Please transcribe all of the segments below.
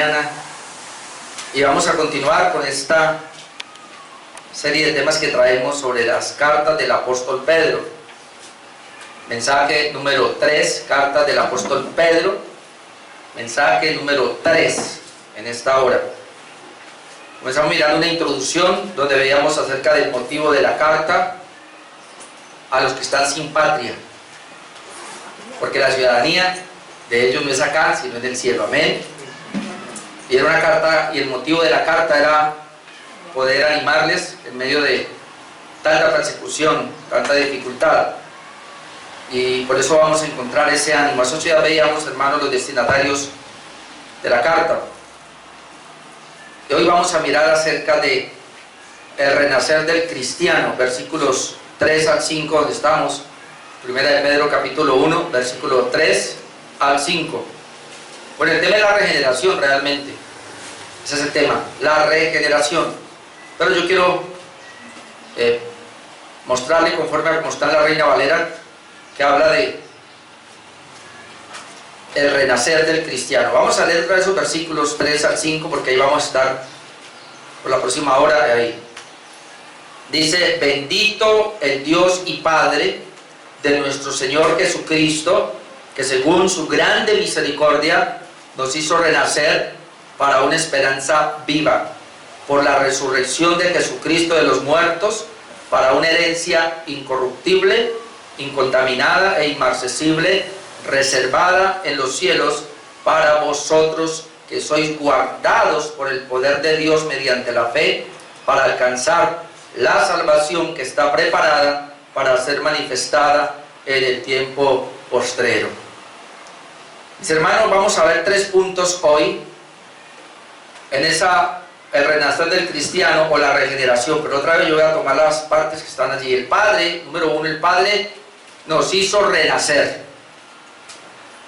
mañana y vamos a continuar con esta serie de temas que traemos sobre las cartas del apóstol Pedro. Mensaje número 3, cartas del apóstol Pedro, mensaje número 3 en esta hora. Comenzamos mirando una introducción donde veíamos acerca del motivo de la carta a los que están sin patria, porque la ciudadanía de ellos no es acá, sino en el cielo. Amén. Y era una carta, y el motivo de la carta era poder animarles en medio de tanta persecución, tanta dificultad. Y por eso vamos a encontrar ese ánimo. A eso ya veíamos, hermanos, los destinatarios de la carta. Y hoy vamos a mirar acerca de el renacer del cristiano, versículos 3 al 5, donde estamos. Primera de Pedro, capítulo 1, versículo 3 al 5. Bueno, el tema es la regeneración realmente. Ese es el tema, la regeneración. Pero yo quiero mostrarle, conforme a cómo está en la Reina Valera, que habla de el renacer del cristiano. Vamos a leer esos versículos 3 al 5, porque ahí vamos a estar por la próxima hora. Ahí dice: bendito el Dios y Padre de nuestro Señor Jesucristo, que según su grande misericordia nos hizo renacer para una esperanza viva, por la resurrección de Jesucristo de los muertos, para una herencia incorruptible, incontaminada e inmarcesible, reservada en los cielos para vosotros, que sois guardados por el poder de Dios mediante la fe, para alcanzar la salvación que está preparada para ser manifestada en el tiempo postrero. Mis hermanos, vamos a ver 3 puntos hoy en el renacer del cristiano o la regeneración, pero otra vez yo voy a tomar las partes que están allí. El Padre, número 1, el Padre nos hizo renacer.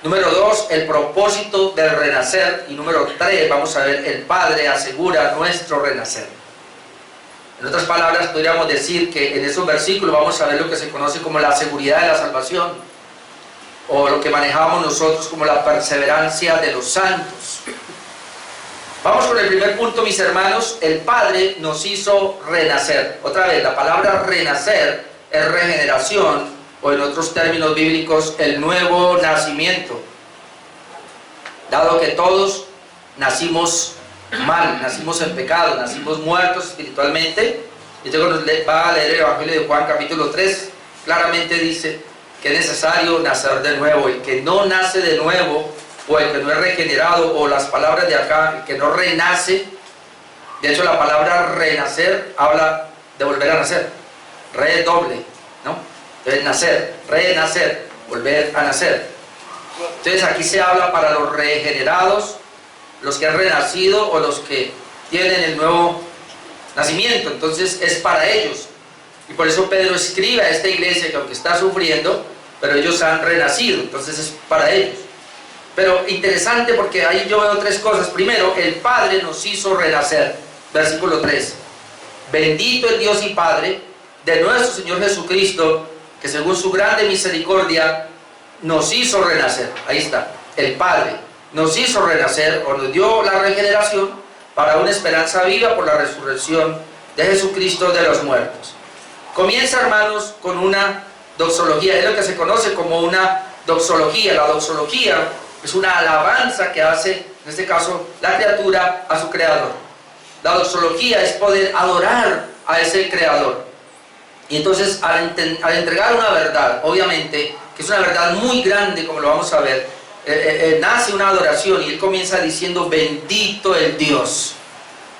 Número 2, el propósito del renacer. Y número 3, vamos a ver, el Padre asegura nuestro renacer. En otras palabras, podríamos decir que en esos versículos vamos a ver lo que se conoce como la seguridad de la salvación, o lo que manejamos nosotros como la perseverancia de los santos. Vamos con el primer punto, mis hermanos. El Padre nos hizo renacer. Otra vez, la palabra renacer es regeneración, o en otros términos bíblicos, el nuevo nacimiento. Dado que todos nacimos mal, nacimos en pecado, nacimos muertos espiritualmente. Y luego va a leer el Evangelio de Juan capítulo 3, claramente dice que es necesario nacer de nuevo. El que no nace de nuevo, o el que no es regenerado, o las palabras de acá, el que no renace, de hecho la palabra renacer habla de volver a nacer, redoble, ¿no? Entonces nacer, renacer, volver a nacer. Entonces aquí se habla para los regenerados, los que han renacido o los que tienen el nuevo nacimiento. Entonces es para ellos. Y por eso Pedro escribe a esta iglesia que aunque está sufriendo, pero ellos han renacido, entonces es para ellos. Pero interesante, porque ahí yo veo 3 cosas. Primero, el Padre nos hizo renacer. Versículo 3. Bendito el Dios y Padre de nuestro Señor Jesucristo, que según su grande misericordia nos hizo renacer. Ahí está, el Padre nos hizo renacer, o nos dio la regeneración para una esperanza viva por la resurrección de Jesucristo de los muertos. Comienza, hermanos, con una doxología. Es lo que se conoce como una doxología. La doxología es una alabanza que hace, en este caso, la criatura a su creador. La doxología es poder adorar a ese creador. Y entonces, al entregar una verdad, obviamente, que es una verdad muy grande, como lo vamos a ver, nace una adoración, y él comienza diciendo: bendito el Dios.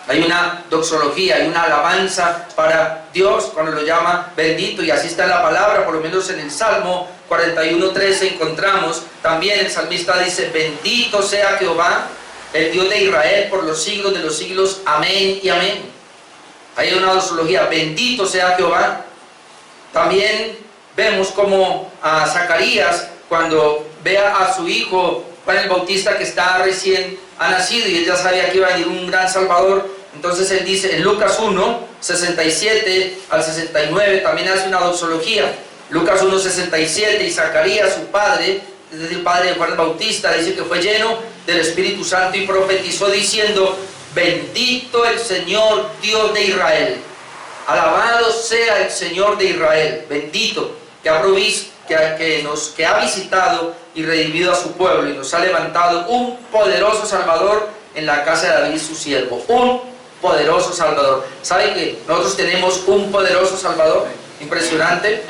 Hay una doxología, hay una alabanza para Dios cuando lo llama bendito, y así está en la palabra. Por lo menos en el Salmo 41:13 encontramos, también el salmista dice: bendito sea Jehová, el Dios de Israel, por los siglos de los siglos, amén y amén. Hay una doxología: bendito sea Jehová. También vemos como a Zacarías, cuando vea a su hijo Juan el Bautista, que está recién nacido, y él ya sabía que iba a venir un gran Salvador, entonces él dice en Lucas 1, 67 al 69, también hace una doxología. Lucas 1, 67, y Zacarías, su padde, es decir, padre de Juan el Bautista, dice que fue lleno del Espíritu Santo y profetizó diciendo: bendito el Señor Dios de Israel, alabado sea el Señor de Israel, bendito que ha provisto, que ha visitado y redimido a su pueblo, y nos ha levantado un poderoso Salvador en la casa de David su siervo. Un poderoso Salvador. ¿Sabe que nosotros tenemos un poderoso Salvador? Impresionante.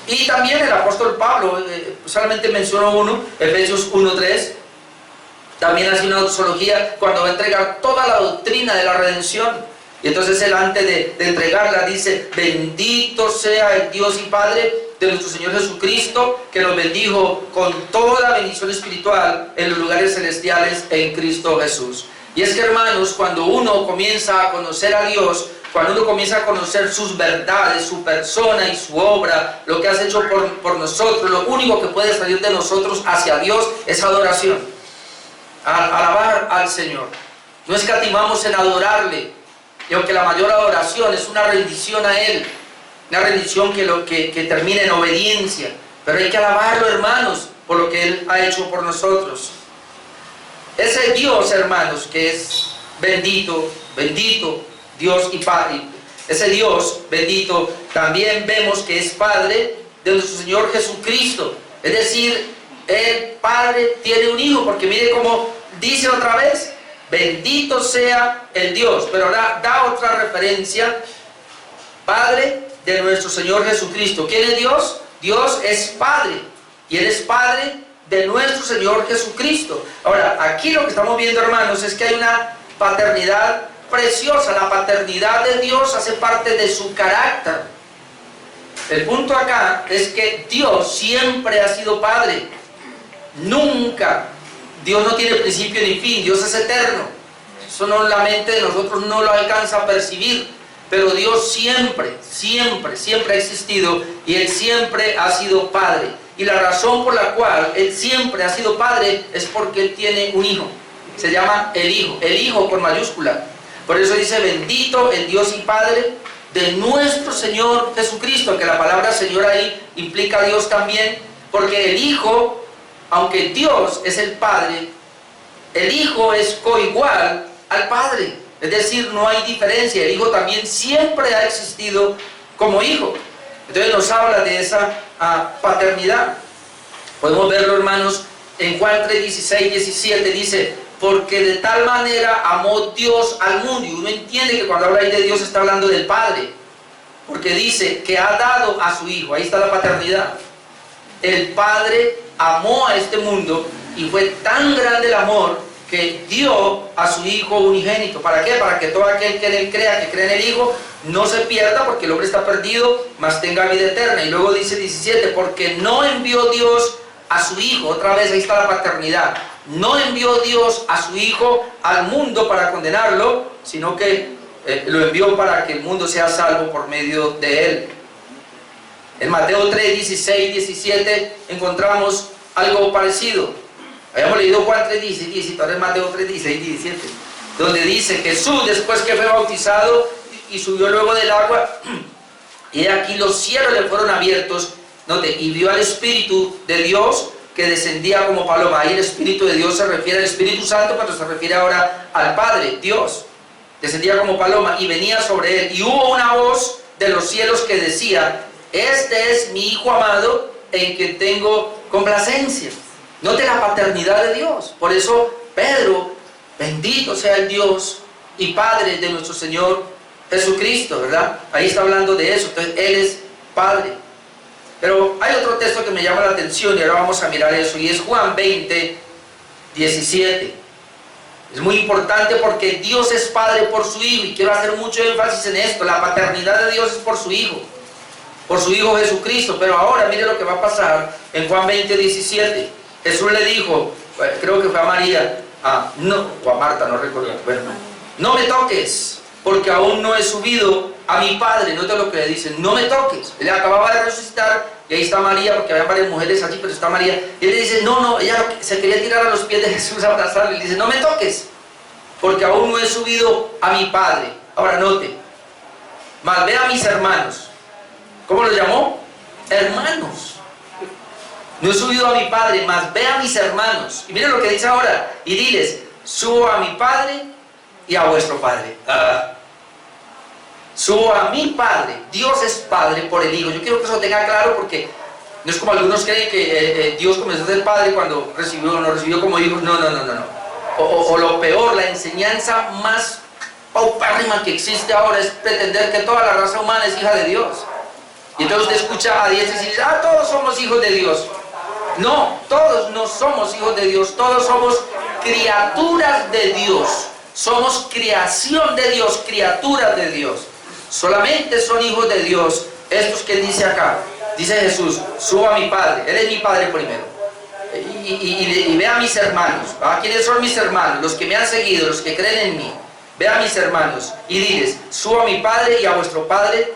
Y también el apóstol Pablo, solamente menciono uno, Efesios 1:3, también hace una doxología cuando va a entregar toda la doctrina de la redención. Y entonces él, antes de entregarla, dice: bendito sea el Dios y Padre de nuestro Señor Jesucristo, que nos bendijo con toda bendición espiritual en los lugares celestiales en Cristo Jesús. Y es que, hermanos, cuando uno comienza a conocer a Dios, cuando uno comienza a conocer sus verdades, su persona y su obra, lo que has hecho por nosotros, lo único que puede salir de nosotros hacia Dios es adoración, alabar al Señor. No escatimamos en adorarle, y aunque la mayor adoración es una rendición a Él, una rendición que termina en obediencia, pero hay que alabarlo, hermanos, por lo que Él ha hecho por nosotros. Ese Dios, hermanos, que es bendito, bendito Dios y Padre, ese Dios bendito, también vemos que es Padre de nuestro Señor Jesucristo. Es decir, el Padre tiene un Hijo, porque mire cómo dice otra vez: bendito sea el Dios, pero ahora da otra referencia: Padre de nuestro Señor Jesucristo. ¿Quién es Dios? Dios es Padre, y Él es Padre de nuestro Señor Jesucristo. Ahora, aquí lo que estamos viendo, hermanos, es que hay una paternidad preciosa. La paternidad de Dios hace parte de su carácter. El punto acá es que Dios siempre ha sido Padre. Nunca. Dios no tiene principio ni fin. Dios es eterno. Eso no, la mente de nosotros no lo alcanza a percibir. Pero Dios siempre, siempre, siempre ha existido, y Él siempre ha sido Padre. Y la razón por la cual Él siempre ha sido Padre es porque Él tiene un Hijo. Se llama el Hijo con mayúscula. Por eso dice: bendito el Dios y Padre de nuestro Señor Jesucristo, que la palabra Señor ahí implica a Dios también, porque el Hijo, aunque Dios es el Padre, el Hijo es coigual al Padre. Es decir, no hay diferencia. El Hijo también siempre ha existido como Hijo. Entonces nos habla de esa paternidad. Podemos verlo, hermanos, en Juan 3:16, 17, dice: porque de tal manera amó Dios al mundo. Y uno entiende que cuando habla ahí de Dios está hablando del Padre, porque dice que ha dado a su Hijo. Ahí está la paternidad. El Padre amó a este mundo, y fue tan grande el amor que dio a su Hijo unigénito. ¿Para qué? Para que todo aquel que en Él crea, que cree en el Hijo, no se pierda, porque el hombre está perdido, mas tenga vida eterna. Y luego dice 17: porque no envió Dios a su Hijo. Otra vez ahí está la paternidad. No envió Dios a su Hijo al mundo para condenarlo, sino que lo envió para que el mundo sea salvo por medio de Él. En Mateo 3, 16, 17 encontramos algo parecido. Habíamos leído Juan 3, 16, 17, ahora es Mateo 3, 16, 17, donde dice: Jesús, después que fue bautizado y subió luego del agua, y aquí los cielos le fueron abiertos, note, y vio al Espíritu de Dios que descendía como paloma. Ahí el Espíritu de Dios se refiere al Espíritu Santo, pero se refiere ahora al Padre, Dios. Descendía como paloma y venía sobre él. Y hubo una voz de los cielos que decía: este es mi Hijo amado, en quien tengo complacencia. Note la paternidad de Dios. Por eso Pedro: bendito sea el Dios y Padre de nuestro Señor Jesucristo, ¿verdad? Ahí está hablando de eso. Entonces Él es Padre. Pero hay otro texto que me llama la atención, y ahora vamos a mirar eso, y es Juan 20, 17. Es muy importante porque Dios es Padre por su Hijo, y quiero hacer mucho énfasis en esto. La paternidad de Dios es por su Hijo Jesucristo. Pero ahora mire lo que va a pasar en Juan 20, 17. Jesús le dijo, creo que fue a María, o a Marta, no recuerdo, bueno, no me toques, porque aún no he subido a mi Padre. Note lo que le dicen: no me toques. Él acababa de resucitar, y ahí está María, porque había varias mujeres allí, pero está María. Y él le dice: no, ella se quería tirar a los pies de Jesús a abrazarle. Y le dice: no me toques, porque aún no he subido a mi Padre. Ahora note: mas ve a mis hermanos. ¿Cómo los llamó? Hermanos. No he subido a mi Padre, mas ve a mis hermanos. Y miren lo que dice ahora. Y diles, subo a mi Padre y a vuestro Padre. Subo a mi Padre. Dios es Padre por el Hijo. Yo quiero que eso tenga claro, porque no es como algunos creen que Dios comenzó a ser Padre cuando nos recibió como hijos. No. O lo peor, la enseñanza más paupérrima que existe ahora es pretender que toda la raza humana es hija de Dios. Y entonces usted escucha a diestra y dice, todos somos hijos de Dios. No, todos no somos hijos de Dios, todos somos criaturas de Dios. Somos creación de Dios, criaturas de Dios. Solamente son hijos de Dios estos que dice acá. Dice Jesús, subo a mi Padre. Él es mi Padre primero. Y ve a mis hermanos. ¿Quiénes son mis hermanos? Los que me han seguido, los que creen en mí. Ve a mis hermanos y diles, subo a mi Padre y a vuestro Padre,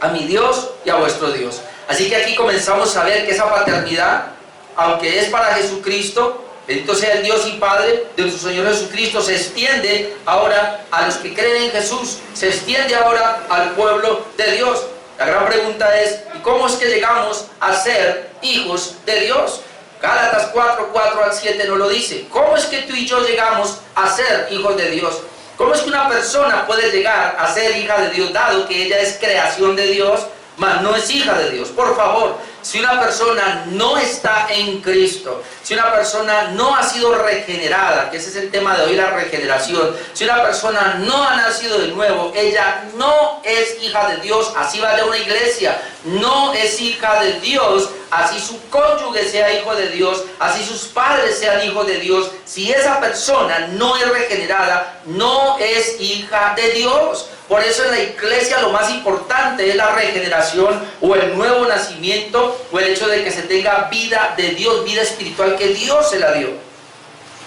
a mi Dios y a vuestro Dios. Así que aquí comenzamos a ver que esa paternidad, aunque es para Jesucristo, bendito sea el Dios y Padre de nuestro Señor Jesucristo, se extiende ahora a los que creen en Jesús, se extiende ahora al pueblo de Dios. La gran pregunta es, ¿y cómo es que llegamos a ser hijos de Dios? Gálatas 4, 4 al 7 nos lo dice. ¿Cómo es que tú y yo llegamos a ser hijos de Dios? ¿Cómo es que una persona puede llegar a ser hija de Dios, dado que ella es creación de Dios, mas no es hija de Dios? Por favor, si una persona no está en Cristo, si una persona no ha sido regenerada, que ese es el tema de hoy, la regeneración, si una persona no ha nacido de nuevo, ella no es hija de Dios, así vaya a una iglesia, no es hija de Dios, así su cónyuge sea hijo de Dios, así sus padres sean hijos de Dios. Si esa persona no es regenerada, no es hija de Dios. Por eso en la iglesia lo más importante es la regeneración o el nuevo nacimiento, o el hecho de que se tenga vida de Dios, vida espiritual que Dios se la dio.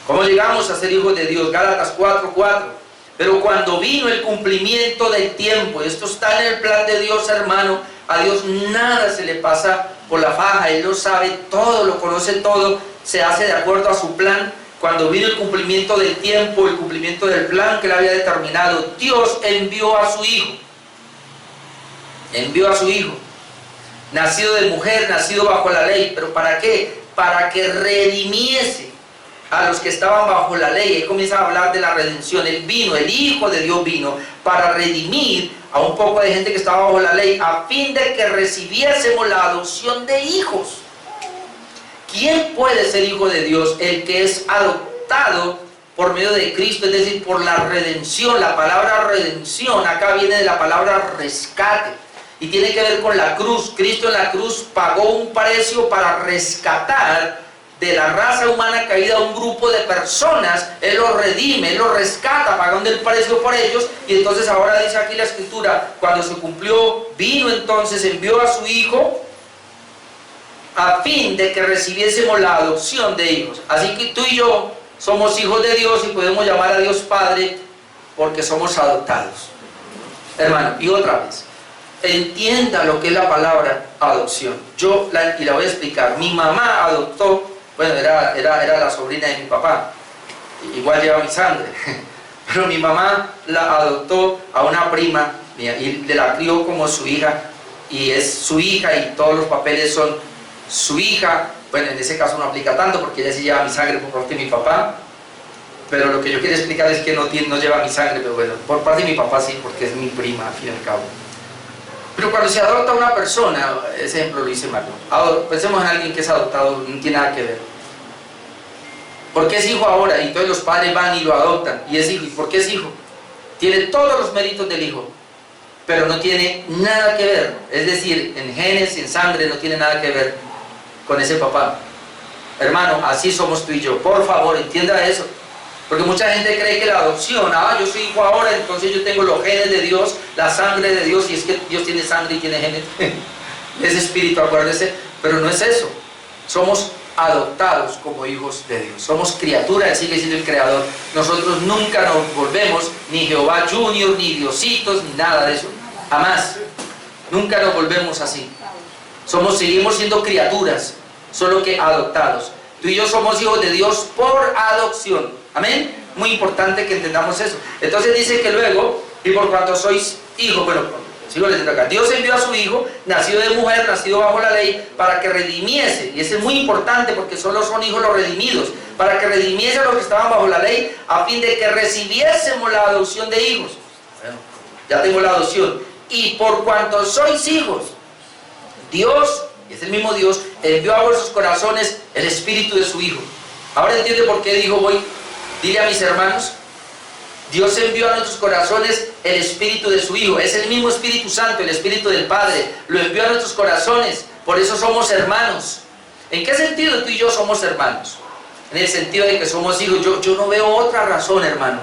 ¿Cómo llegamos a ser hijos de Dios? Gálatas 4, 4. Pero cuando vino el cumplimiento del tiempo, esto está en el plan de Dios, hermano, a Dios nada se le pasa por la faja, Él lo sabe todo, lo conoce todo, se hace de acuerdo a su plan. Cuando vino el cumplimiento del tiempo, el cumplimiento del plan que Él había determinado, Dios envió a su Hijo. Envió a su Hijo, nacido de mujer, nacido bajo la ley. ¿Pero para qué? Para que redimiese a los que estaban bajo la ley. Él comienza a hablar de la redención. Él vino, el Hijo de Dios vino para redimir a un poco de gente que estaba bajo la ley, a fin de que recibiésemos la adopción de hijos. ¿Quién puede ser hijo de Dios? El que es adoptado por medio de Cristo, es decir, por la redención. La palabra redención acá viene de la palabra rescate y tiene que ver con la cruz. Cristo en la cruz pagó un precio para rescatar de la raza humana caída a un grupo de personas. Él los redime, Él los rescata, pagando el precio por ellos. Y entonces ahora dice aquí la Escritura, cuando se cumplió, vino entonces, envió a su Hijo, a fin de que recibiésemos la adopción de hijos. Así que tú y yo somos hijos de Dios y podemos llamar a Dios Padre porque somos adoptados. Hermano, y otra vez, entienda lo que es la palabra adopción. Y la voy a explicar. Mi mamá adoptó, bueno, era la sobrina de mi papá, igual lleva mi sangre, pero mi mamá la adoptó a una prima mía y la crió como su hija, y es su hija y todos los papeles son su hija. Bueno, en ese caso no aplica tanto porque ella sí lleva mi sangre por parte de mi papá, pero lo que yo quiero explicar es que no lleva mi sangre, pero bueno, por parte de mi papá sí, porque es mi prima al fin y al cabo. Pero cuando se adopta a una persona, ese ejemplo lo hice Marlon, pensemos en alguien que es adoptado, no tiene nada que ver. ¿Por qué es hijo ahora? Y entonces los padres van y lo adoptan, y es hijo. ¿Y por qué es hijo? Tiene todos los méritos del hijo, pero no tiene nada que ver, es decir, en genes, en sangre, no tiene nada que ver con ese papá. Hermano, así somos tú y yo. Por favor, entienda eso. Porque mucha gente cree que la adopción, yo soy hijo ahora, entonces yo tengo los genes de Dios, la sangre de Dios, y es que Dios tiene sangre y tiene genes. Es espíritu, acuérdese. Pero no es eso. Somos adoptados como hijos de Dios. Somos criaturas, Él sigue siendo el creador. Nosotros nunca nos volvemos ni Jehová Junior, ni Diositos, ni nada de eso. Jamás. Nunca nos volvemos así. Seguimos siendo criaturas, solo que adoptados. Tú y yo somos hijos de Dios por adopción. Amén. Muy importante que entendamos eso. Entonces dice que luego, y por cuanto sois hijos, bueno, Sigo leyendo acá. Dios envió a su Hijo, nacido de mujer, nacido bajo la ley, para que redimiese, y eso es muy importante porque solo son hijos los redimidos, para que redimiese a los que estaban bajo la ley, a fin de que recibiésemos la adopción de hijos. Bueno, ya tengo la adopción. Y por cuanto sois hijos, Dios, es el mismo Dios, envió a vuestros corazones el espíritu de su Hijo. Ahora entiende por qué dijo, dile a mis hermanos, Dios envió a nuestros corazones el espíritu de su Hijo. Es el mismo Espíritu Santo, el Espíritu del Padre. Lo envió a nuestros corazones. Por eso somos hermanos. ¿En qué sentido tú y yo somos hermanos? En el sentido de que somos hijos. Yo no veo otra razón, hermano.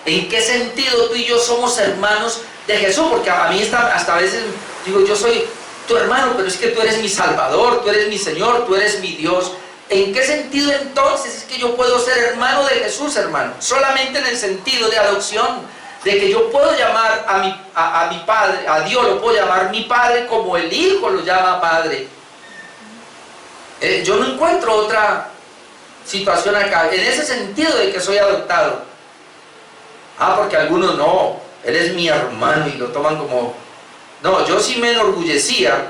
¿En qué sentido tú y yo somos hermanos de Jesús? Porque a mí hasta a veces digo, yo soy tu hermano, pero es que tú eres mi Salvador, tú eres mi Señor, tú eres mi Dios. ¿En qué sentido entonces es que yo puedo ser hermano de Jesús, hermano? Solamente en el sentido de adopción, de que yo puedo llamar a mi Padre, a Dios lo puedo llamar mi Padre como el Hijo lo llama Padre. Yo no encuentro otra situación acá, en ese sentido de que soy adoptado. Porque algunos no, él es mi hermano y lo toman como... No, yo sí me enorgullecía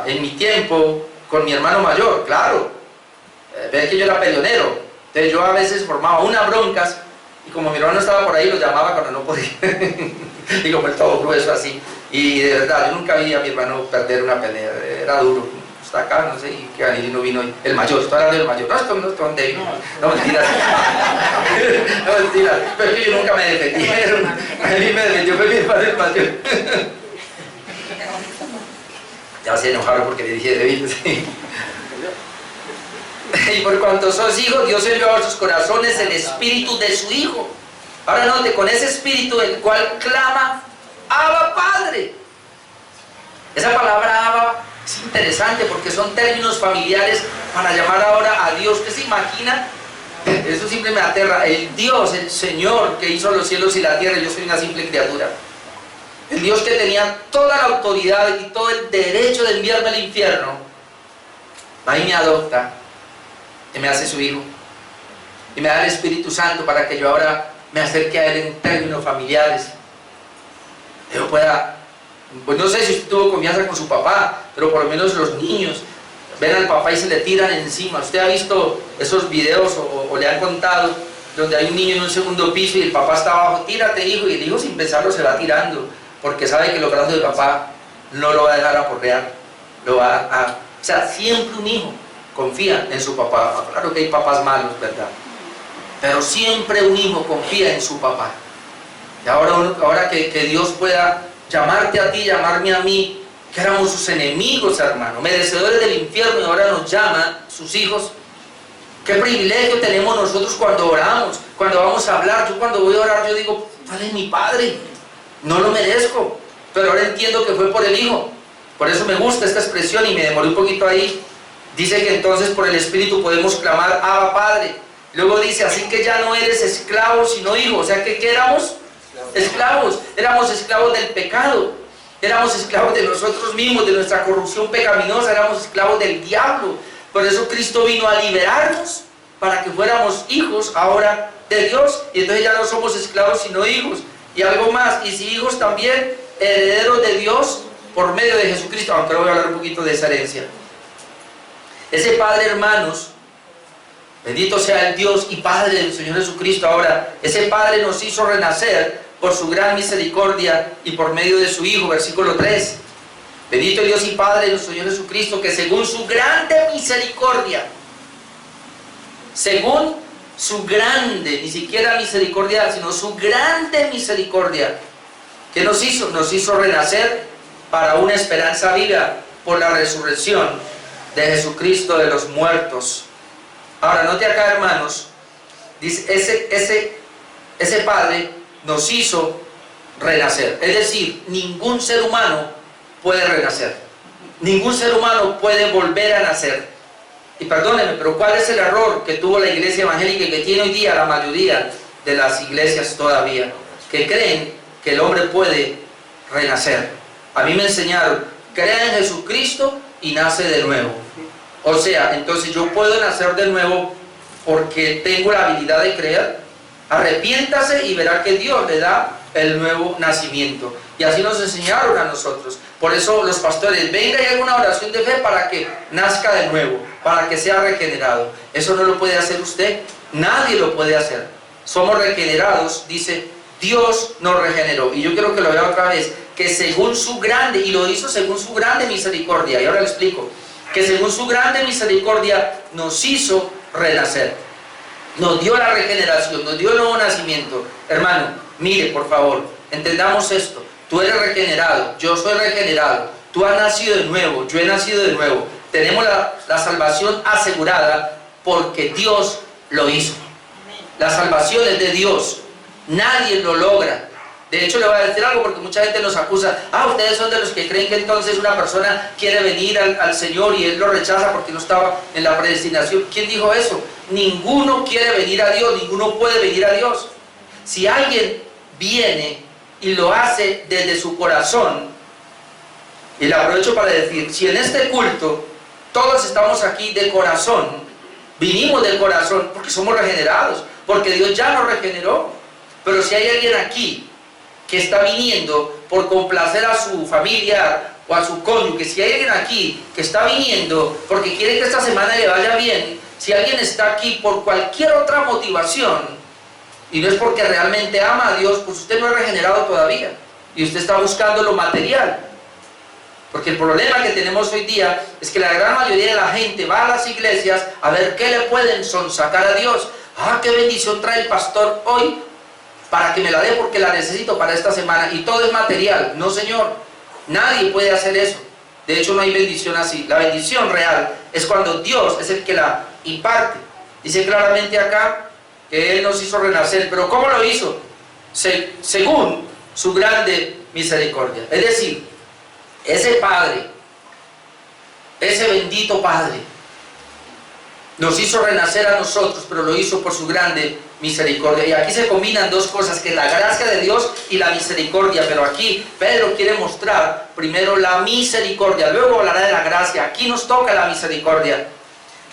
en mi tiempo con mi hermano mayor, claro. Ven que yo era peleonero, entonces yo a veces formaba unas broncas y como mi hermano estaba por ahí lo llamaba cuando no podía y como el todo grueso así, y de verdad yo nunca vi a mi hermano perder una pelea, era duro, está acá, no sé, y que Daniel no vino hoy, el mayor, estoy hablando del mayor, no estoy donde vino, no mentiras, no mentiras, pero es que yo nunca me defendí, a mí me defendió fue mi hermano el mayor. Ya se enojaron porque le dije débil, sí. Y por cuanto sos hijos, Dios envió a vuestros corazones el espíritu de su Hijo. Ahora note, con ese espíritu el cual clama, Abba Padre. Esa palabra Abba es interesante porque son términos familiares para llamar ahora a Dios. ¿Usted se imagina? Eso siempre me aterra. El Dios, el Señor que hizo los cielos y la tierra, yo soy una simple criatura. El Dios que tenía toda la autoridad y todo el derecho de enviarme al infierno, ahí me adopta y me hace su hijo y me da el Espíritu Santo para que yo ahora me acerque a Él en términos familiares. Yo pueda, pues no sé si usted tuvo confianza con su papá, pero por lo menos los niños ven al papá y se le tiran encima. Usted ha visto esos videos o le han contado donde hay un niño en un segundo piso y el papá está abajo, tírate hijo, y el hijo sin pensarlo se va tirando porque sabe que los brazos del papá no lo va a dejar aporrear, o sea, siempre un hijo confía en su papá. Claro que hay papás malos, ¿verdad? Pero siempre un hijo confía en su papá. Y ahora que Dios pueda llamarte a ti, llamarme a mí, que éramos sus enemigos, hermano, merecedores del infierno, y ahora nos llama sus hijos. Qué privilegio tenemos nosotros cuando oramos, cuando vamos a hablar. Yo cuando voy a orar, yo digo, ¿cuál es mi padre? No lo merezco, pero ahora entiendo que fue por el Hijo. Por eso me gusta esta expresión y me demoré un poquito ahí. Dice que entonces por el Espíritu podemos clamar Abba Padre. Luego dice, así que ya no eres esclavo sino hijo. O sea que ¿qué éramos? Esclavos. Éramos esclavos del pecado, éramos esclavos de nosotros mismos, de nuestra corrupción pecaminosa, éramos esclavos del diablo. Por eso Cristo vino a liberarnos para que fuéramos hijos ahora de Dios, y entonces ya no somos esclavos sino hijos. Y algo más, y si hijos también, herederos de Dios por medio de Jesucristo. Aunque ahora voy a hablar un poquito de esa herencia. Ese Padre, hermanos, bendito sea el Dios y Padre del Señor Jesucristo. Ahora, ese Padre nos hizo renacer por su gran misericordia y por medio de su Hijo, versículo 3. Bendito Dios y Padre del Señor Jesucristo, que según su grande misericordia, según su grande, ni siquiera misericordia, sino su grande misericordia, ¿qué nos hizo? Nos hizo renacer para una esperanza viva por la resurrección de Jesucristo de los muertos. Ahora, note acá, hermanos, dice, ese Padre nos hizo renacer. Es decir, ningún ser humano puede renacer. Ningún ser humano puede volver a nacer. Y perdónenme, pero ¿cuál es el error que tuvo la iglesia evangélica y que tiene hoy día la mayoría de las iglesias todavía? Que creen que el hombre puede renacer. A mí me enseñaron, crea en Jesucristo y nace de nuevo. O sea, entonces yo puedo nacer de nuevo porque tengo la habilidad de creer. Arrepiéntase y verá que Dios le da el nuevo nacimiento. Y así nos enseñaron a nosotros. Por eso los pastores, venga y haga una oración de fe para que nazca de nuevo, para que sea regenerado. Eso no lo puede hacer usted, nadie lo puede hacer. Somos regenerados, dice, Dios nos regeneró. Y yo quiero que lo vea otra vez, que según su grande, y lo hizo según su grande misericordia, y ahora le explico, que según su grande misericordia nos hizo renacer. Nos dio la regeneración, nos dio el nuevo nacimiento. Hermano, mire, por favor, entendamos esto. Tú eres regenerado, yo soy regenerado. Tú has nacido de nuevo, yo he nacido de nuevo. Tenemos la salvación asegurada porque Dios lo hizo. La salvación es de Dios. Nadie lo logra. De hecho, le voy a decir algo porque mucha gente nos acusa. Ustedes son de los que creen que entonces una persona quiere venir al Señor y Él lo rechaza porque no estaba en la predestinación. ¿Quién dijo eso? Ninguno quiere venir a Dios, ninguno puede venir a Dios. Si alguien viene y lo hace desde su corazón, y le aprovecho para decir, si en este culto todos estamos aquí de corazón, vinimos del corazón porque somos regenerados, porque Dios ya nos regeneró. Pero si hay alguien aquí que está viniendo por complacer a su familiar o a su cónyuge, si hay alguien aquí que está viniendo porque quiere que esta semana le vaya bien, si alguien está aquí por cualquier otra motivación y no es porque realmente ama a Dios, pues usted no es regenerado todavía y usted está buscando lo material. Porque el problema que tenemos hoy día es que la gran mayoría de la gente va a las iglesias a ver qué le pueden sonsacar a Dios. Qué bendición trae el pastor hoy para que me la dé porque la necesito para esta semana, y todo es material. No, señor, nadie puede hacer eso. De hecho, no hay bendición así. La bendición real es cuando Dios es el que la imparte. Dice claramente acá que Él nos hizo renacer. ¿Pero cómo lo hizo? Según su grande misericordia. Es decir, ese Padre, ese bendito Padre, nos hizo renacer a nosotros, pero lo hizo por su grande misericordia. Y aquí se combinan dos cosas, que es la gracia de Dios y la misericordia. Pero aquí Pedro quiere mostrar primero la misericordia, luego hablará de la gracia. Aquí nos toca la misericordia.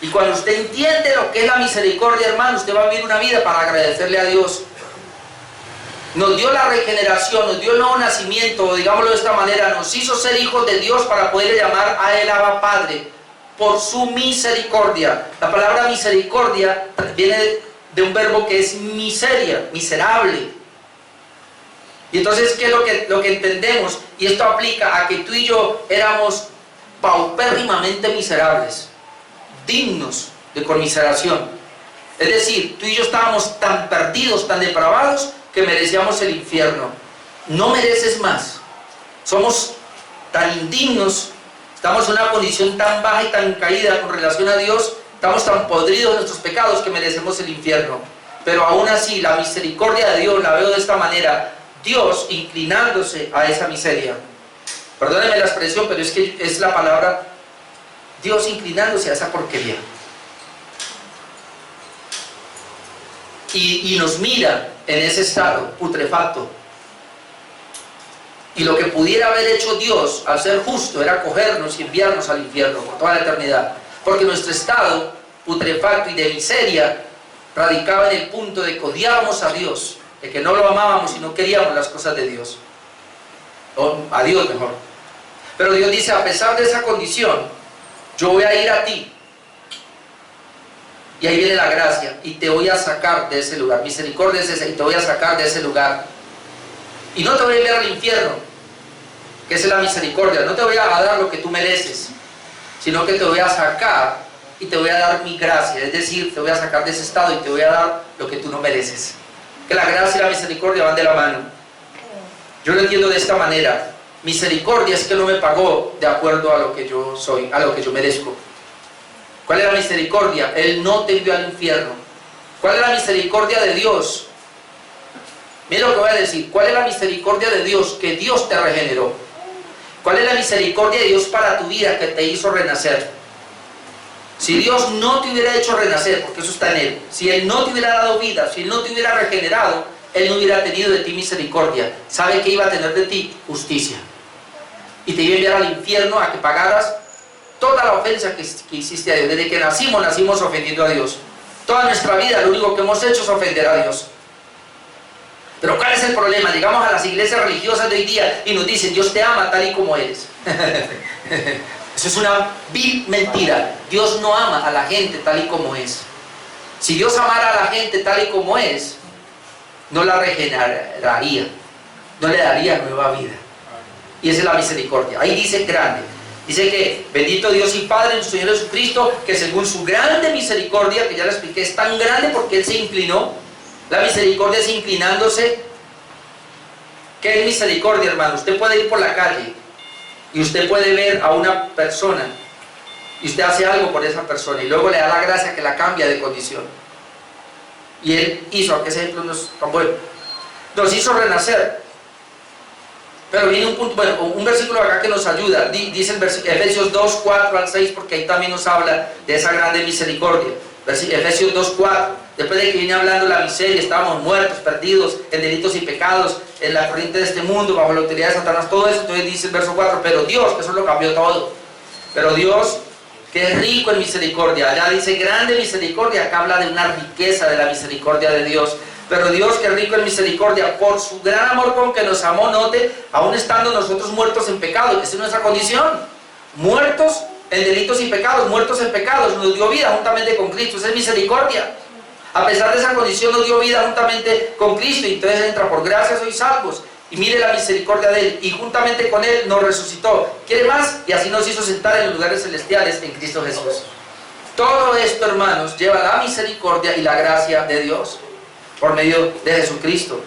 Y cuando usted entiende lo que es la misericordia, hermano, usted va a vivir una vida para agradecerle a Dios. Nos dio la regeneración, nos dio el nuevo nacimiento, digámoslo de esta manera, nos hizo ser hijos de Dios para poder llamar a Él Abba Padre, por su misericordia. La palabra misericordia viene de un verbo que es miseria, miserable. Y entonces, ¿qué es lo que entendemos? Y esto aplica a que tú y yo éramos paupérrimamente miserables, dignos de conmiseración. Es decir, tú y yo estábamos tan perdidos, tan depravados, que merecíamos el infierno. No mereces más. Somos tan indignos, estamos en una condición tan baja y tan caída con relación a Dios, estamos tan podridos de nuestros pecados que merecemos el infierno. Pero aún así, la misericordia de Dios la veo de esta manera: Dios inclinándose a esa miseria. Perdónenme la expresión, pero es que es la palabra, Dios inclinándose a esa porquería. Y nos mira en ese estado putrefacto. Y lo que pudiera haber hecho Dios al ser justo era cogernos y enviarnos al infierno por toda la eternidad. Porque nuestro estado putrefacto y de miseria radicaba en el punto de que odiábamos a Dios, de que no lo amábamos y no queríamos las cosas de Dios. O a Dios mejor. Pero Dios dice: a pesar de esa condición, yo voy a ir a ti. Y ahí viene la gracia, y te voy a sacar de ese lugar. Misericordia es esa, y te voy a sacar de ese lugar. Y no te voy a enviar al infierno, que es la misericordia. No te voy a dar lo que tú mereces, sino que te voy a sacar y te voy a dar mi gracia. Es decir, te voy a sacar de ese estado y te voy a dar lo que tú no mereces. Que la gracia y la misericordia van de la mano. Yo lo entiendo de esta manera. Misericordia es que no me pagó de acuerdo a lo que yo soy, a lo que yo merezco. ¿Cuál es la misericordia? Él no te envió al infierno. ¿Cuál es la misericordia de Dios? Mira lo que voy a decir. ¿Cuál es la misericordia de Dios? Que Dios te regeneró. ¿Cuál es la misericordia de Dios para tu vida? Que te hizo renacer. Si Dios no te hubiera hecho renacer, porque eso está en Él, si Él no te hubiera dado vida, si Él no te hubiera regenerado, Él no hubiera tenido de ti misericordia. ¿Sabe qué iba a tener de ti? Justicia. Y te iba a enviar al infierno a que pagaras toda la ofensa que hiciste a Dios. Desde que nacimos ofendiendo a Dios. Toda nuestra vida lo único que hemos hecho es ofender a Dios. Pero ¿cuál es el problema? Llegamos a las iglesias religiosas de hoy día y nos dicen, Dios te ama tal y como eres. Eso es una vil mentira. Dios no ama a la gente tal y como es. Si Dios amara a la gente tal y como es, no la regeneraría, no le daría nueva vida. Y esa es la misericordia. Ahí dice grande. Dice que bendito Dios y Padre de nuestro Señor Jesucristo, que según su grande misericordia, que ya le expliqué, es tan grande porque Él se inclinó. La misericordia es inclinándose. ¿Qué es misericordia, hermano? Usted puede ir por la calle y usted puede ver a una persona y usted hace algo por esa persona y luego le da la gracia que la cambia de condición. Y Él hizo, aunque ese ejemplo no es tan bueno, nos hizo renacer. Pero viene un punto, bueno, un versículo acá que nos ayuda. Dice el Efesios 2, 4 al 6, porque ahí también nos habla de esa grande misericordia. Efesios 2, 4. Después de que viene hablando la miseria, estábamos muertos, perdidos en delitos y pecados, en la corriente de este mundo, bajo la autoridad de Satanás, todo eso. Entonces dice el verso 4, pero Dios, que eso lo cambió todo. Pero Dios, que es rico en misericordia. Allá dice grande misericordia, acá habla de una riqueza de la misericordia de Dios. Pero Dios, que es rico en misericordia, por su gran amor con que nos amó, note, aún estando nosotros muertos en pecado, que esa es nuestra condición, muertos en delitos y pecados, muertos en pecados, nos dio vida juntamente con Cristo. Esa es misericordia. A pesar de esa condición nos dio vida juntamente con Cristo, y entonces entra por gracia sois salvos. Y mire la misericordia de Él, y juntamente con Él nos resucitó. ¿Quiere más? Y así nos hizo sentar en los lugares celestiales en Cristo Jesús. Todo esto, hermanos, lleva la misericordia y la gracia de Dios por medio de Jesucristo,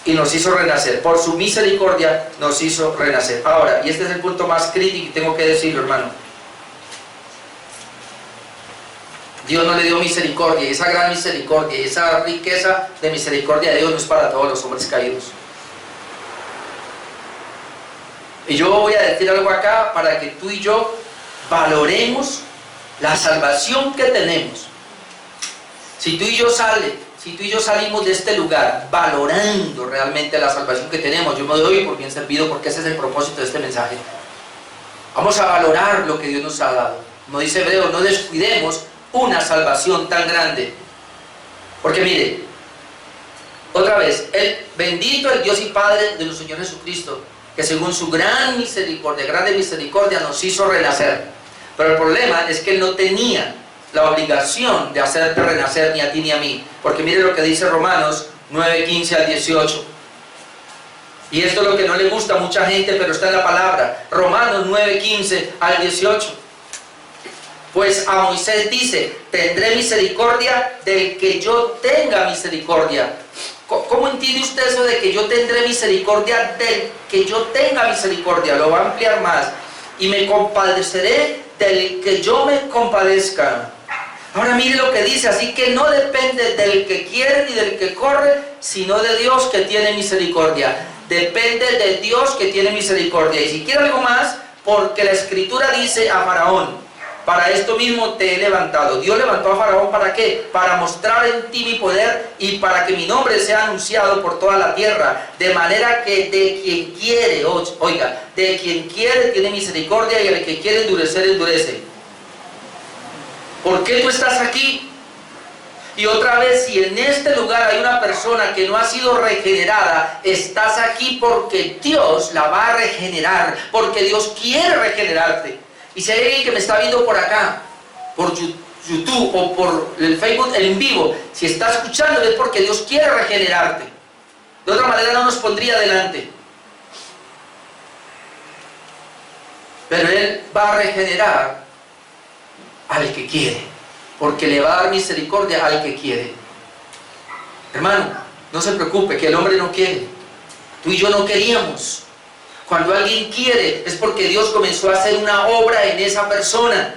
y nos hizo renacer. Por su misericordia nos hizo renacer. Ahora, y este es el punto más crítico y tengo que decirlo, hermano, Dios no le dio misericordia, y esa gran misericordia y esa riqueza de misericordia de Dios no es para todos los hombres caídos. Y yo voy a decir algo acá para que tú y yo valoremos la salvación que tenemos. Si tú y yo salimos de este lugar valorando realmente la salvación que tenemos, yo me doy por bien servido, porque ese es el propósito de este mensaje. Vamos a valorar lo que Dios nos ha dado. Como dice Hebreo, no descuidemos una salvación tan grande. Porque mire, otra vez, bendito el Dios y Padre de nuestro Señor Jesucristo, que según su gran misericordia, grande misericordia, nos hizo renacer. Pero el problema es que Él no tenía la obligación de hacerte renacer ni a ti ni a mí, porque mire lo que dice Romanos 9, 15 al 18, y esto es lo que no le gusta a mucha gente, pero está en la palabra. Romanos 9, 15 al 18. Pues a Moisés dice, tendré misericordia del que yo tenga misericordia. ¿Cómo entiende usted eso de que yo tendré misericordia del que yo tenga misericordia? Lo va a ampliar más. Y me compadeceré del que yo me compadezca. Ahora mire lo que dice, así que no depende del que quiere ni del que corre, sino de Dios que tiene misericordia. Depende de Dios que tiene misericordia. Y si quiere algo más, porque la Escritura dice a Faraón, para esto mismo te he levantado. Dios levantó a Faraón, ¿para qué? Para mostrar en ti mi poder y para que mi nombre sea anunciado por toda la tierra. De manera que de quien quiere, oiga, de quien quiere tiene misericordia, y el que quiere endurecer, endurece. ¿Por qué tú estás aquí? Y otra vez, si en este lugar hay una persona que no ha sido regenerada, estás aquí porque Dios la va a regenerar, porque Dios quiere regenerarte. Y si hay alguien que me está viendo por acá, por YouTube o por el Facebook en vivo, si está escuchando es porque Dios quiere regenerarte. De otra manera no nos pondría delante. Pero Él va a regenerar al que quiere, porque le va a dar misericordia al que quiere. Hermano, no se preocupe que el hombre no quiere. Tú y yo no queríamos. Cuando alguien quiere es porque Dios comenzó a hacer una obra en esa persona.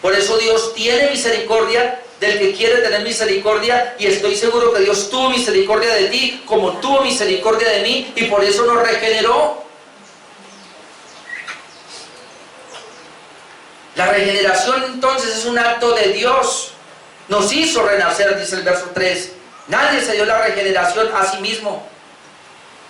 Por eso Dios tiene misericordia del que quiere tener misericordia, y estoy seguro que Dios tuvo misericordia de ti como tuvo misericordia de mí, y por eso nos regeneró. La regeneración entonces es un acto de Dios. Nos hizo renacer, dice el verso 3. Nadie se dio la regeneración a sí mismo.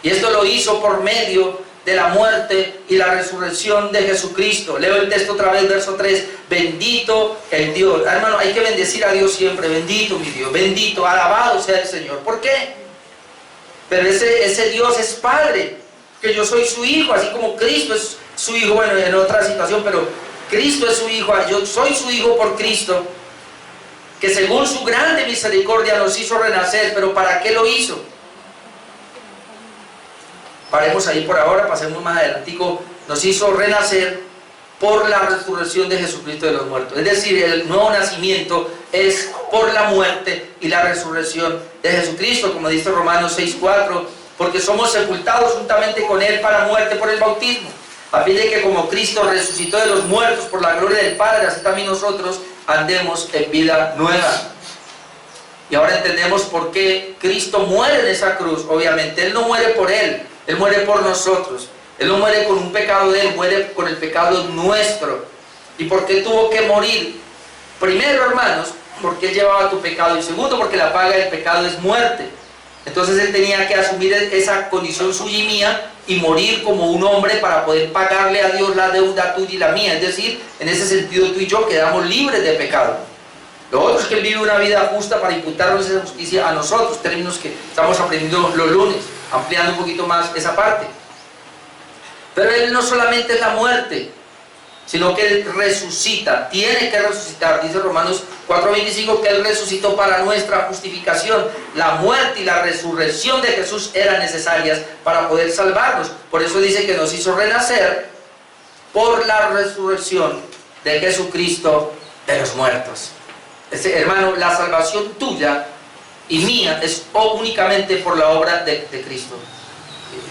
Y esto lo hizo por medio de la muerte y la resurrección de Jesucristo. Leo el texto otra vez, verso 3. Bendito el Dios. Hermano, hay que bendecir a Dios siempre. Bendito mi Dios, bendito, alabado sea el Señor. ¿Por qué? pero ese Dios es Padre, que yo soy su hijo, así como Cristo es su hijo, bueno, en otra situación, pero Cristo es su hijo, yo soy su hijo por Cristo, que según su grande misericordia nos hizo renacer. ¿Pero para qué lo hizo? Paremos ahí por ahora, pasemos más adelantico. Nos hizo renacer por la resurrección de Jesucristo de los muertos. Es decir, el nuevo nacimiento es por la muerte y la resurrección de Jesucristo, como dice Romanos 6:4, porque somos sepultados juntamente con Él para muerte por el bautismo, a fin de que como Cristo resucitó de los muertos por la gloria del Padre, así también nosotros andemos en vida nueva. Y ahora entendemos por qué Cristo muere en esa cruz. Obviamente, Él no muere por Él, Él muere por nosotros. Él no muere con un pecado de Él, muere con el pecado nuestro. ¿Y por qué tuvo que morir? Primero, hermanos, porque Él llevaba tu pecado. Y segundo, porque la paga del pecado es muerte. Entonces Él tenía que asumir esa condición suya y mía y morir como un hombre para poder pagarle a Dios la deuda tuya y la mía. Es decir, en ese sentido tú y yo quedamos libres de pecado. Lo otro es que Él vive una vida justa para imputarnos esa justicia a nosotros, términos que estamos aprendiendo los lunes, ampliando un poquito más esa parte. Pero Él no solamente es la muerte, sino que Él resucita, tiene que resucitar. Dice Romanos 4:25 que Él resucitó para nuestra justificación. La muerte y la resurrección de Jesús eran necesarias para poder salvarnos. Por eso dice que nos hizo renacer por la resurrección de Jesucristo de los muertos. Hermano, la salvación tuya y mía es únicamente por la obra de Cristo.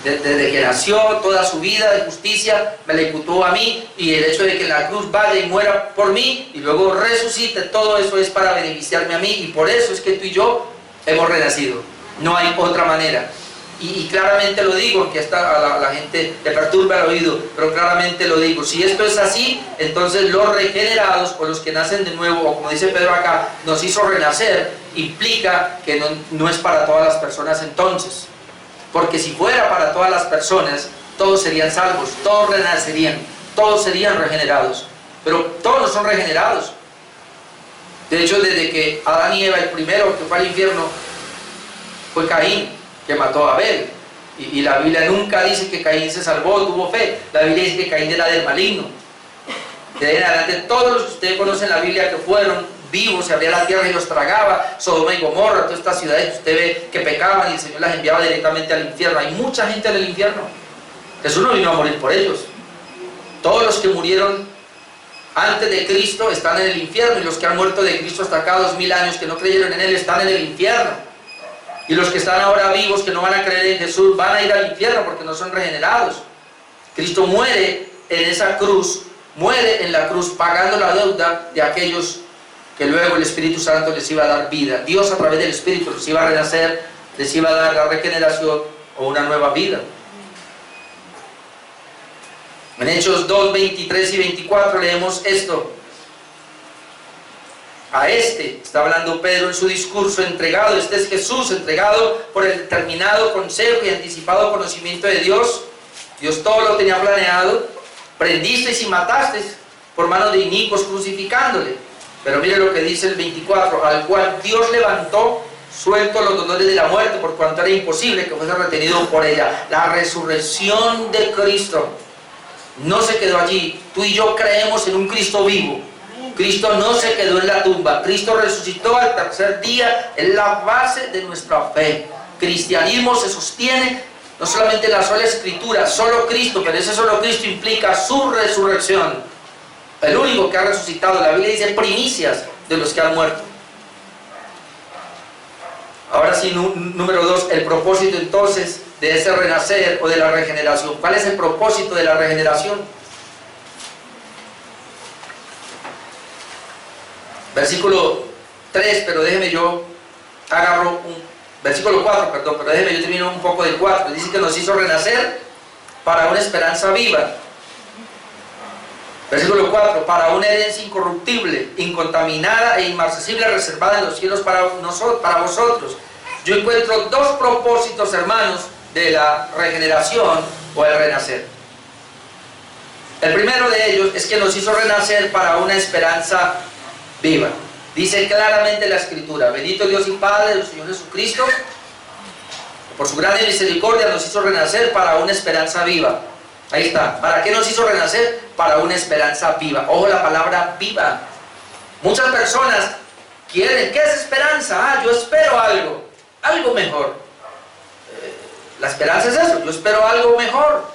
Desde que nació, toda su vida de justicia me la imputó a mí, y el hecho de que en la cruz vaya y muera por mí y luego resucite, todo eso es para beneficiarme a mí, y por eso es que tú y yo hemos renacido. No hay otra manera. Y claramente lo digo, aunque a la gente le perturba el oído, pero claramente lo digo. Si esto es así, entonces los regenerados, o los que nacen de nuevo, o como dice Pedro acá, nos hizo renacer, implica que no es para todas las personas entonces. Porque si fuera para todas las personas, todos serían salvos, todos renacerían, todos serían regenerados. Pero todos no son regenerados. De hecho, desde que Adán y Eva, el primero que fue al infierno fue Caín, que mató a Abel. Y la Biblia nunca dice que Caín se salvó, tuvo fe. La Biblia dice que Caín era del maligno. De ahí en adelante, todos los que ustedes conocen la Biblia que fueron vivos, se abría la tierra y los tragaba, Sodoma y Gomorra, todas estas ciudades que usted ve que pecaban y el Señor las enviaba directamente al infierno. Hay mucha gente en el infierno. Jesús no vino a morir por ellos. Todos los que murieron antes de Cristo están en el infierno, y los que han muerto de Cristo hasta acá 2000 años que no creyeron en Él están en el infierno. Y los que están ahora vivos, que no van a creer en Jesús, van a ir al infierno porque no son regenerados. Cristo muere en esa cruz, muere en la cruz pagando la deuda de aquellos que luego el Espíritu Santo les iba a dar vida. Dios a través del Espíritu les iba a renacer, les iba a dar la regeneración o una nueva vida. En Hechos 2, 23 y 24 leemos esto. A está hablando Pedro en su discurso, entregado, este es Jesús, entregado por el determinado consejo y anticipado conocimiento de Dios. Dios todo lo tenía planeado. Prendisteis y matasteis por mano de inicuos, crucificándole. Pero mire lo que dice el 24, al cual Dios levantó, suelto los dolores de la muerte, por cuanto era imposible que fuese retenido por ella. La resurrección de Cristo no se quedó allí. Tú y yo creemos en un Cristo vivo. Cristo no se quedó en la tumba. Cristo resucitó al tercer día. Es la base de nuestra fe. Cristianismo se sostiene no solamente en la sola Escritura, solo Cristo, pero ese solo Cristo implica su resurrección. El único que ha resucitado. La Biblia dice primicias de los que han muerto. Ahora sí, número 2, el propósito entonces de ese renacer o de la regeneración. ¿Cuál es el propósito de la regeneración? Versículo 3, pero déjeme yo agarro versículo 4, perdón, pero déjeme yo termino un poco del 4. Dice que nos hizo renacer para una esperanza viva. Versículo 4, para una herencia incorruptible, incontaminada e inmarcesible, reservada en los cielos para vosotros. Yo encuentro dos propósitos, hermanos, de la regeneración o el renacer. El primero de ellos es que nos hizo renacer para una esperanza viva. Dice claramente la Escritura, bendito Dios y Padre del Señor Jesucristo. por su grande misericordia nos hizo renacer para una esperanza viva. Ahí está. ¿Para qué nos hizo renacer? Para una esperanza viva. Ojo la palabra viva. Muchas personas quieren, ¿qué es esperanza? Ah, yo espero algo mejor. La esperanza es eso, yo espero algo mejor.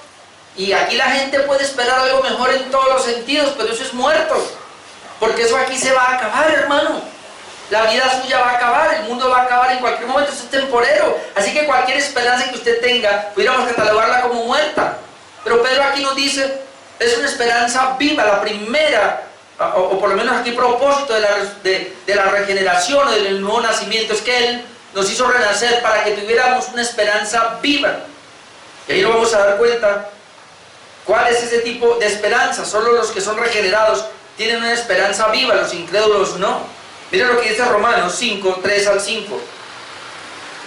Y aquí la gente puede esperar algo mejor en todos los sentidos, pero eso es muerto. Porque eso aquí se va a acabar, hermano. La vida suya va a acabar, el mundo va a acabar en cualquier momento, eso es temporero. Así que cualquier esperanza que usted tenga, pudiéramos catalogarla como muerta. Pero Pedro aquí nos dice, es una esperanza viva, la primera, o por lo menos aquí propósito de la regeneración o del nuevo nacimiento, es que Él nos hizo renacer para que tuviéramos una esperanza viva. Y ahí nos vamos a dar cuenta cuál es ese tipo de esperanza. Solo los que son regenerados tienen una esperanza viva, los incrédulos no. Mira lo que dice Romanos 5, 3 al 5.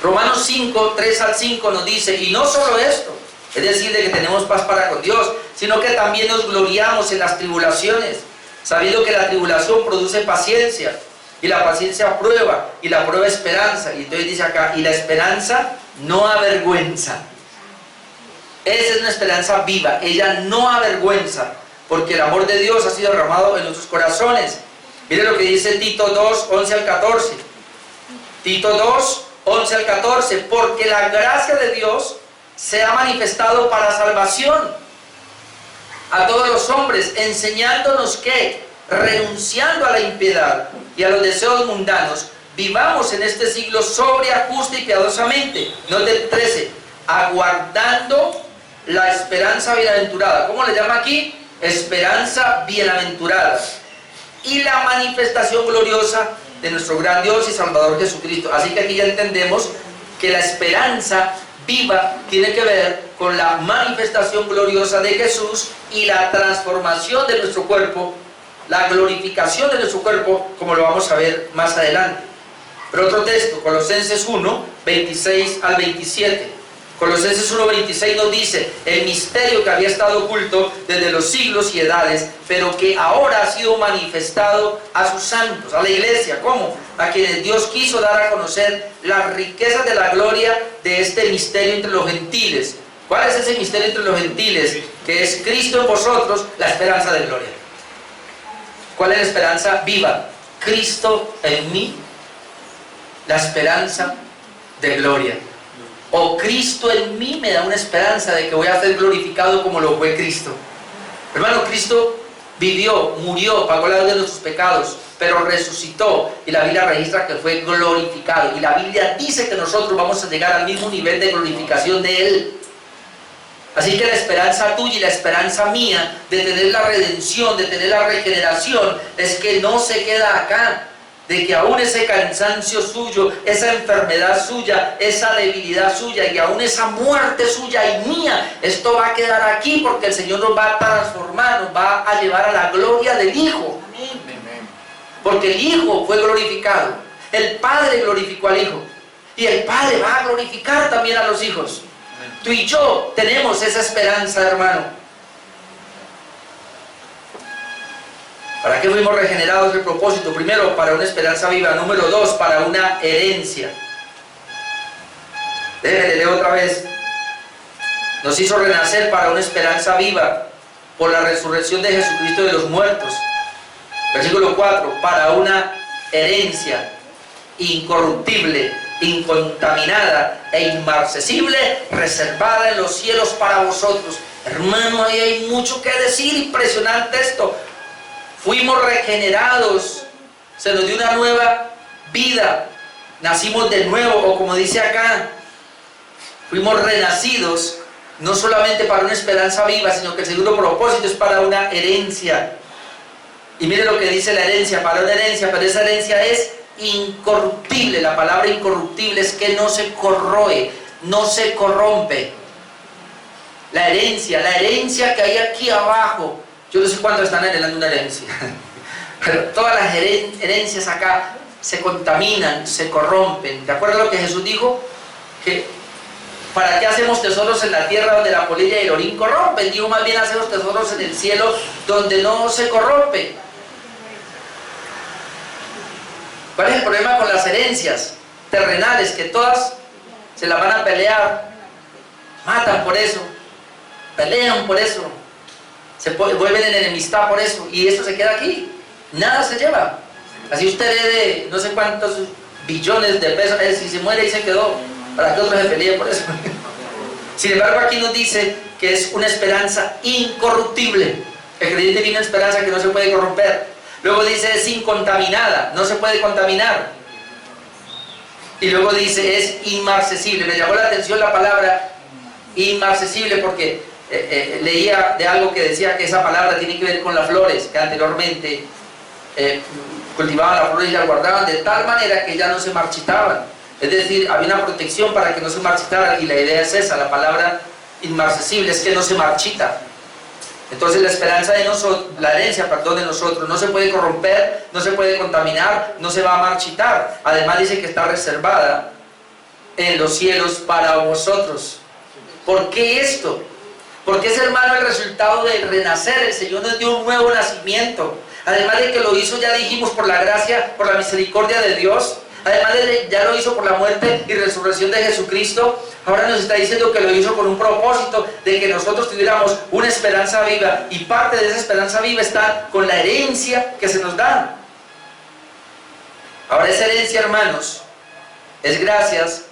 Romanos 5, 3 al 5 nos dice, y no solo esto, es decir, de que tenemos paz para con Dios, sino que también nos gloriamos en las tribulaciones, sabiendo que la tribulación produce paciencia, y la paciencia prueba, y la prueba esperanza. Y entonces dice acá, y la esperanza no avergüenza. Esa es una esperanza viva, ella no avergüenza, porque el amor de Dios ha sido derramado en nuestros corazones. Mire lo que dice Tito 2, 11 al 14. Tito 2, 11 al 14, porque la gracia de Dios se ha manifestado para salvación a todos los hombres, enseñándonos que, renunciando a la impiedad y a los deseos mundanos, vivamos en este siglo sobria, justa y piadosamente. Note el 13, aguardando la esperanza bienaventurada. ¿Cómo le llama aquí? Esperanza bienaventurada. Y la manifestación gloriosa de nuestro gran Dios y Salvador Jesucristo. Así que aquí ya entendemos que la esperanza viva tiene que ver con la manifestación gloriosa de Jesús y la transformación de nuestro cuerpo, la glorificación de nuestro cuerpo, como lo vamos a ver más adelante. Pero otro texto, Colosenses 1, 26 al 27. Colosenses 1, 26 nos dice, el misterio que había estado oculto desde los siglos y edades, pero que ahora ha sido manifestado a sus santos, a la iglesia. ¿Cómo? A quienes Dios quiso dar a conocer las riquezas de la gloria de este misterio entre los gentiles. ¿Cuál es ese misterio entre los gentiles? Que es Cristo en vosotros, la esperanza de gloria. ¿Cuál es la esperanza viva? Cristo en mí, la esperanza de gloria. O Cristo en mí me da una esperanza de que voy a ser glorificado como lo fue Cristo. Hermano, Cristo vivió, murió, pagó la deuda de nuestros pecados, pero resucitó, y la Biblia registra que fue glorificado, y la Biblia dice que nosotros vamos a llegar al mismo nivel de glorificación de Él. Así que la esperanza tuya y la esperanza mía de tener la redención, de tener la regeneración, es que no se queda acá, de que aún ese cansancio suyo, esa enfermedad suya, esa debilidad suya y aún esa muerte suya y mía, esto va a quedar aquí porque el Señor nos va a transformar, nos va a llevar a la gloria del Hijo. Porque el Hijo fue glorificado, el Padre glorificó al Hijo y el Padre va a glorificar también a los hijos. Tú y yo tenemos esa esperanza, hermano. ¿Para qué fuimos regenerados? El propósito, primero, para una esperanza viva. Número 2, para una herencia. Déjale leer otra vez. Nos hizo renacer para una esperanza viva por la resurrección de Jesucristo de los muertos. Versículo 4, para una herencia incorruptible, incontaminada e inmarcesible, reservada en los cielos para vosotros. Hermano, ahí hay mucho que decir, impresionante esto. Fuimos regenerados, se nos dio una nueva vida, nacimos de nuevo, o como dice acá, fuimos renacidos, no solamente para una esperanza viva, sino que el segundo propósito es para una herencia. Y mire lo que dice la herencia, para una herencia, pero esa herencia es incorruptible. La palabra incorruptible es que no se corroe, no se corrompe. La herencia que hay aquí abajo, yo no sé cuántos están heredando una herencia, pero todas las herencias acá se contaminan, se corrompen. ¿De acuerdo a lo que Jesús dijo? Que ¿para qué hacemos tesoros en la tierra donde la polilla y el orín corrompen? Dijo, más bien hacemos tesoros en el cielo donde no se corrompe. ¿Cuál es el problema con las herencias terrenales? Que todas se la van a pelear, matan por eso, pelean por eso, vuelven en enemistad por eso, y esto se queda aquí, nada se lleva. Así usted herede no sé cuántos billones de pesos, si se muere y se quedó, para que otros se peleen por eso. Sin embargo, aquí nos dice que es una esperanza incorruptible. El creyente tiene una esperanza que no se puede corromper. Luego dice es incontaminada, no se puede contaminar. Y luego dice es inmarcesible. Me llamó la atención la palabra inmarcesible porque leía de algo que decía que esa palabra tiene que ver con las flores, que anteriormente cultivaban las flores y las guardaban de tal manera que ya no se marchitaban. Es decir, había una protección para que no se marchitaran, y la idea es esa, la palabra inmarcesible es que no se marchita. Entonces la esperanza de nosotros, la herencia, de nosotros, no se puede corromper, no se puede contaminar, no se va a marchitar. Además dice que está reservada en los cielos para vosotros. ¿Por qué esto? Porque es, hermano, el resultado del renacer. El Señor nos dio un nuevo nacimiento. Además de que lo hizo, ya dijimos, por la gracia, por la misericordia de Dios. Además de ya lo hizo por la muerte y resurrección de Jesucristo. Ahora nos está diciendo que lo hizo con un propósito de que nosotros tuviéramos una esperanza viva, y parte de esa esperanza viva está con la herencia que se nos da. Ahora esa herencia, hermanos, es gracias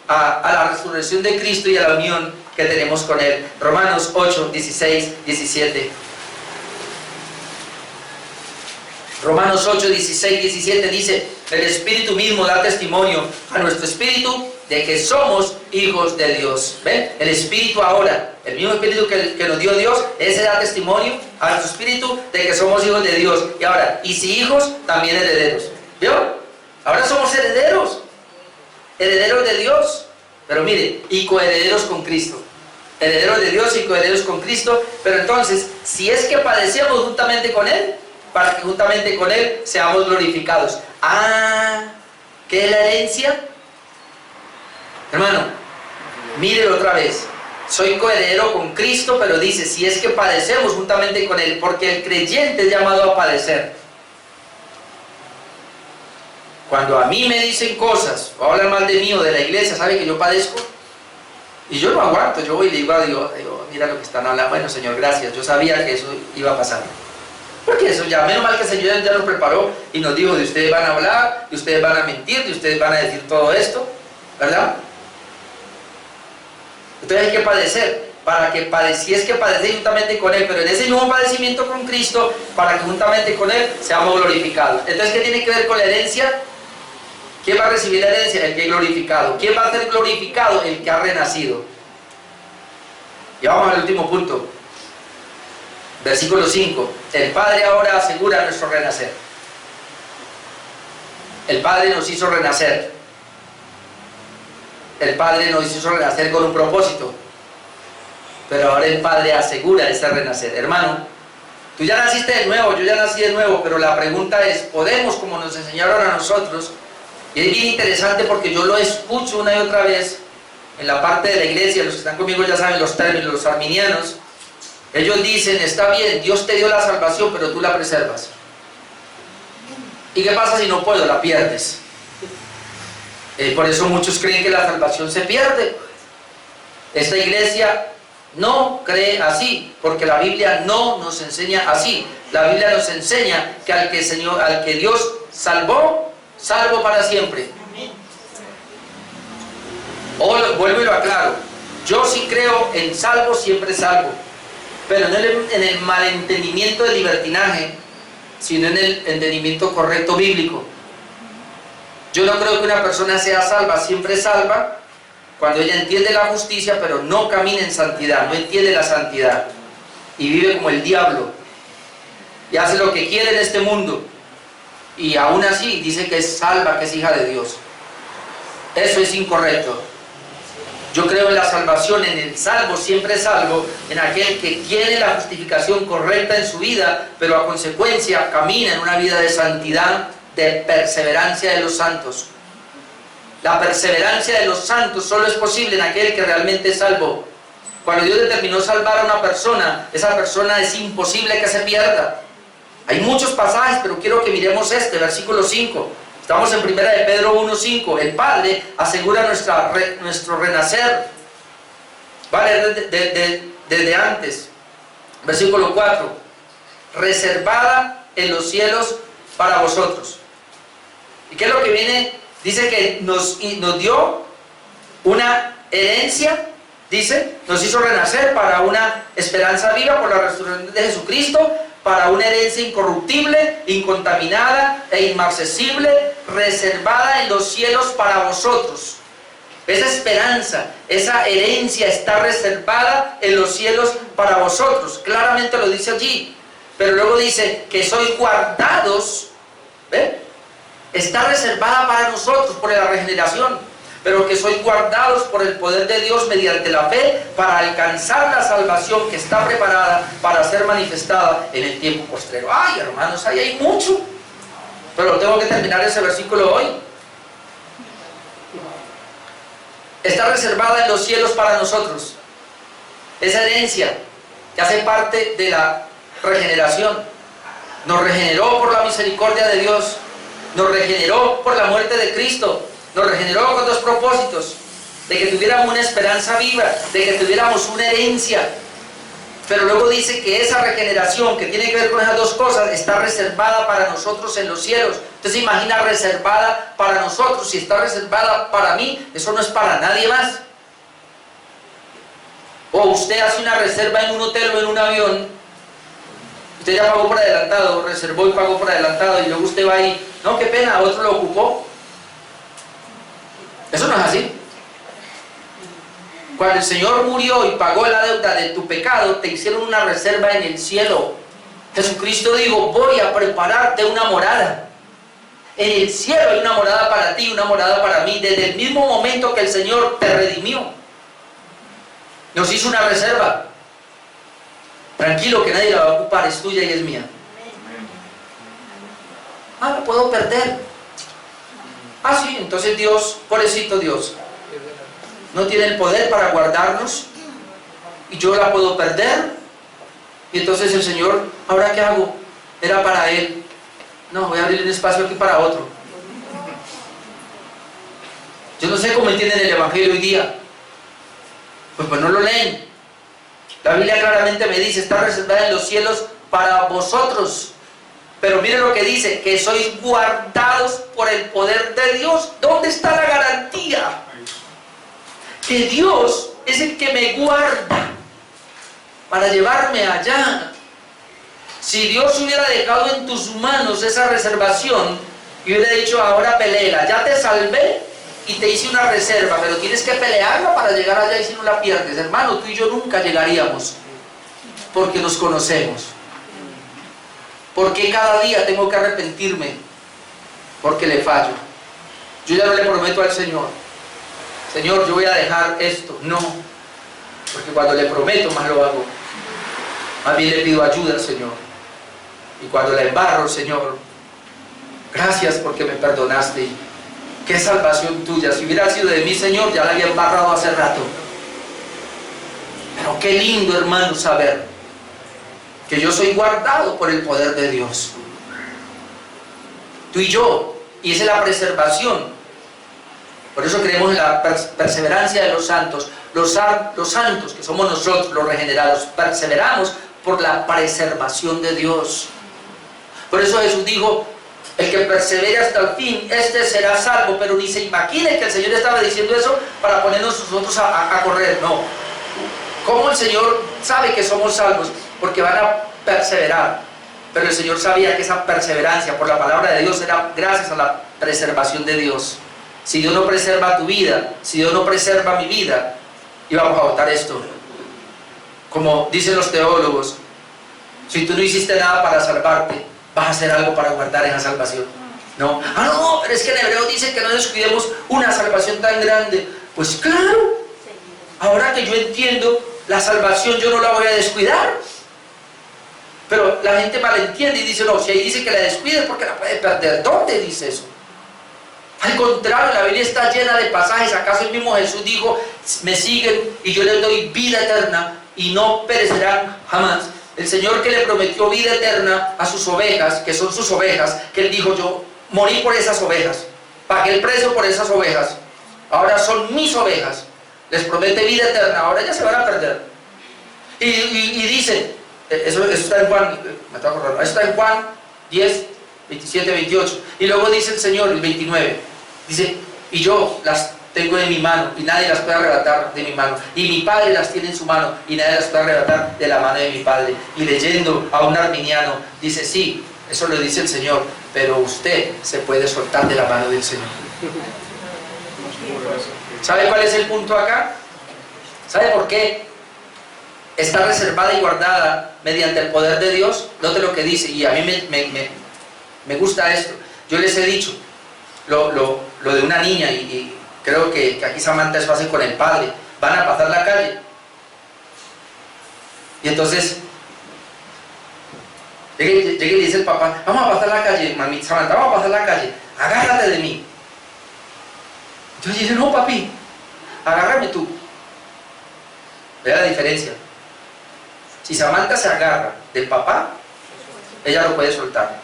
a la resurrección de Cristo y a la unión que tenemos con Él. Romanos 8, 16, 17. Romanos 8, 16, 17 dice: el Espíritu mismo da testimonio a nuestro espíritu de que somos hijos de Dios. ¿Ven? El Espíritu ahora, el mismo Espíritu que nos dio Dios, ese da testimonio a nuestro espíritu de que somos hijos de Dios. Y ahora, y si hijos, también herederos. ¿Vio? Ahora somos herederos. Herederos de Dios. Pero mire, y coherederos con Cristo. Herederos de Dios y coherederos con Cristo. Pero entonces, si es que padecemos juntamente con Él, para que juntamente con Él seamos glorificados. ¿Qué es la herencia? Hermano, mírelo otra vez. Soy coheredero con Cristo, pero dice, si es que padecemos juntamente con Él, porque el creyente es llamado a padecer. Cuando a mí me dicen cosas, o hablan mal de mí o de la iglesia, ¿sabe que yo padezco? Y yo no aguanto, yo voy y le digo a Dios, mira lo que están hablando. Bueno, Señor, gracias, yo sabía que eso iba a pasar. Porque eso ya, menos mal que el Señor ya nos preparó y nos dijo, de ustedes van a hablar, de ustedes van a mentir, de ustedes van a decir todo esto, ¿verdad? Entonces hay que padecer, si es que padecéis juntamente con Él, pero en ese mismo padecimiento con Cristo, para que juntamente con Él seamos glorificados. Entonces, ¿qué tiene que ver con la herencia? ¿Quién va a recibir la herencia? El que es glorificado. ¿Quién va a ser glorificado? El que ha renacido. Y vamos al último punto. Versículo 5. El Padre ahora asegura nuestro renacer. El Padre nos hizo renacer. El Padre nos hizo renacer con un propósito. Pero ahora el Padre asegura ese renacer. Hermano, tú ya naciste de nuevo, yo ya nací de nuevo, pero la pregunta es, ¿podemos, como nos enseñaron a nosotros? Y es bien interesante porque yo lo escucho una y otra vez en la parte de la iglesia. Los que están conmigo ya saben los términos, los arminianos. Ellos dicen, está bien, Dios te dio la salvación, pero tú la preservas. ¿Y qué pasa si no puedo? La pierdes. Por eso muchos creen que la salvación se pierde. Esta iglesia no cree así, porque la Biblia no nos enseña así. La Biblia nos enseña que al que Dios salvó, salvo para siempre. Vuelvo y lo aclaro. Yo sí creo en salvo, siempre salvo. Pero no en el malentendimiento del libertinaje, sino en el entendimiento correcto bíblico. Yo no creo que una persona sea salva, siempre salva, cuando ella entiende la justicia, pero no camina en santidad, no entiende la santidad, y vive como el diablo, y hace lo que quiere en este mundo, y aún así dice que es salva, que es hija de Dios. Eso es incorrecto. Yo creo en la salvación, en el salvo, siempre salvo, en aquel que tiene la justificación correcta en su vida, pero a consecuencia camina en una vida de santidad, de perseverancia de los santos. La perseverancia de los santos solo es posible en aquel que realmente es salvo. Cuando Dios determinó salvar a una persona, esa persona es imposible que se pierda. Hay muchos pasajes, pero quiero que miremos este, versículo 5. Estamos en 1 de Pedro 1:5. El Padre asegura nuestro renacer. Vale, desde antes. Versículo 4. Reservada en los cielos para vosotros. ¿Y qué es lo que viene? Dice que nos dio una herencia. Dice, nos hizo renacer para una esperanza viva por la resurrección de Jesucristo, para una herencia incorruptible, incontaminada e inmarcesible, reservada en los cielos para vosotros. Esa esperanza, esa herencia está reservada en los cielos para vosotros. Claramente lo dice allí. Pero luego dice que sois guardados. ¿Ve? Está reservada para nosotros por la regeneración. Pero que sois guardados por el poder de Dios mediante la fe para alcanzar la salvación que está preparada para ser manifestada en el tiempo postrero. Ay, hermanos, ahí hay mucho. Pero tengo que terminar ese versículo hoy. Está reservada en los cielos para nosotros. Esa herencia que hace parte de la regeneración. Nos regeneró por la misericordia de Dios. Nos regeneró por la muerte de Cristo. Nos regeneró con dos propósitos: de que tuviéramos una esperanza viva, de que tuviéramos una herencia. Pero luego dice que esa regeneración, que tiene que ver con esas dos cosas, está reservada para nosotros en los cielos. Entonces imagina, reservada para nosotros. Si está reservada para mí, eso no es para nadie más. O usted hace una reserva en un hotel o en un avión, usted ya pagó por adelantado, reservó y pagó por adelantado, y luego usted va ahí, no, qué pena, otro lo ocupó. Eso no es así. Cuando el Señor murió y pagó la deuda de tu pecado, te hicieron una reserva en el cielo. Jesucristo dijo, voy a prepararte una morada. En el cielo hay una morada para ti, una morada para mí. Desde el mismo momento que el Señor te redimió, nos hizo una reserva. Tranquilo, que nadie la va a ocupar, es tuya y es mía. Ah, la puedo perder. Ah, sí, entonces Dios, pobrecito Dios, no tiene el poder para guardarnos y yo la puedo perder. Y entonces el Señor, ¿ahora qué hago? Era para Él. No, voy a abrir un espacio aquí para otro. Yo no sé cómo entienden el Evangelio hoy día. Pues no lo leen. La Biblia claramente me dice, está reservada en los cielos para vosotros. Pero miren lo que dice, que sois guardados por el poder de Dios. ¿Dónde está la garantía? Que Dios es el que me guarda para llevarme allá. Si Dios hubiera dejado en tus manos esa reservación y hubiera dicho, ahora peléala, ya te salvé y te hice una reserva, pero tienes que pelearla para llegar allá, y si no la pierdes, hermano, tú y yo nunca llegaríamos, porque nos conocemos. Porque cada día tengo que arrepentirme porque le fallo. Yo ya no le prometo al Señor, Señor, yo voy a dejar esto. No, porque cuando le prometo más lo hago. Más bien le pido ayuda al Señor. Y cuando la embarro, Señor, gracias porque me perdonaste. Qué salvación tuya. Si hubiera sido de mí, Señor, ya la había embarrado hace rato. Pero qué lindo, hermano, saber que yo soy guardado por el poder de Dios. Tú y yo. Y esa es la preservación. Por eso creemos en la perseverancia de los santos. Los santos, que somos nosotros, los regenerados, perseveramos por la preservación de Dios. Por eso Jesús dijo, el que persevere hasta el fin, este será salvo. Pero ni se imaginen que el Señor estaba diciendo eso para ponernos nosotros a correr. No. ¿Cómo el Señor sabe que somos salvos? Porque van a perseverar. Pero el Señor sabía que esa perseverancia por la palabra de Dios era gracias a la preservación de Dios. Si Dios no preserva tu vida, si Dios no preserva mi vida, y vamos a votar esto. Como dicen los teólogos, si tú no hiciste nada para salvarte, vas a hacer algo para guardar esa salvación. No, no, pero es que en Hebreo dice que no descuidemos una salvación tan grande. Pues claro, ahora que yo entiendo la salvación, yo no la voy a descuidar. Pero la gente malentiende y dice, no, si ahí dice que la descuides porque la puede perder. ¿Dónde dice eso? Al contrario, la Biblia está llena de pasajes. ¿Acaso el mismo Jesús dijo, me siguen y yo les doy vida eterna y no perecerán jamás? El Señor que le prometió vida eterna a sus ovejas, que son sus ovejas, que Él dijo, yo morí por esas ovejas, pagué el precio por esas ovejas, ahora son mis ovejas, les promete vida eterna, ahora ya se van a perder. Y dice, eso está en Juan, me está acordando, está en Juan 10, 27, 28, y luego dice el Señor, el 29, dice, y yo las tengo en mi mano, y nadie las puede arrebatar de mi mano, y mi Padre las tiene en su mano, y nadie las puede arrebatar de la mano de mi Padre. Y leyendo a un arminiano, dice, sí, eso lo dice el Señor, pero usted se puede soltar de la mano del Señor. ¿Sabe cuál es el punto acá? ¿Sabe por qué? Está reservada y guardada mediante el poder de Dios. Note lo que dice, y a mí me gusta esto. Yo les he dicho lo de una niña, y creo que aquí Samantha es fácil con el padre. Van a pasar la calle, y entonces llega y le dice el papá, vamos a pasar la calle, mami, Samantha, vamos a pasar la calle, agárrate de mí. Yo dije, no papi, agárrame tú. Vea la diferencia. Si Samantha se agarra del papá, ella lo puede soltar,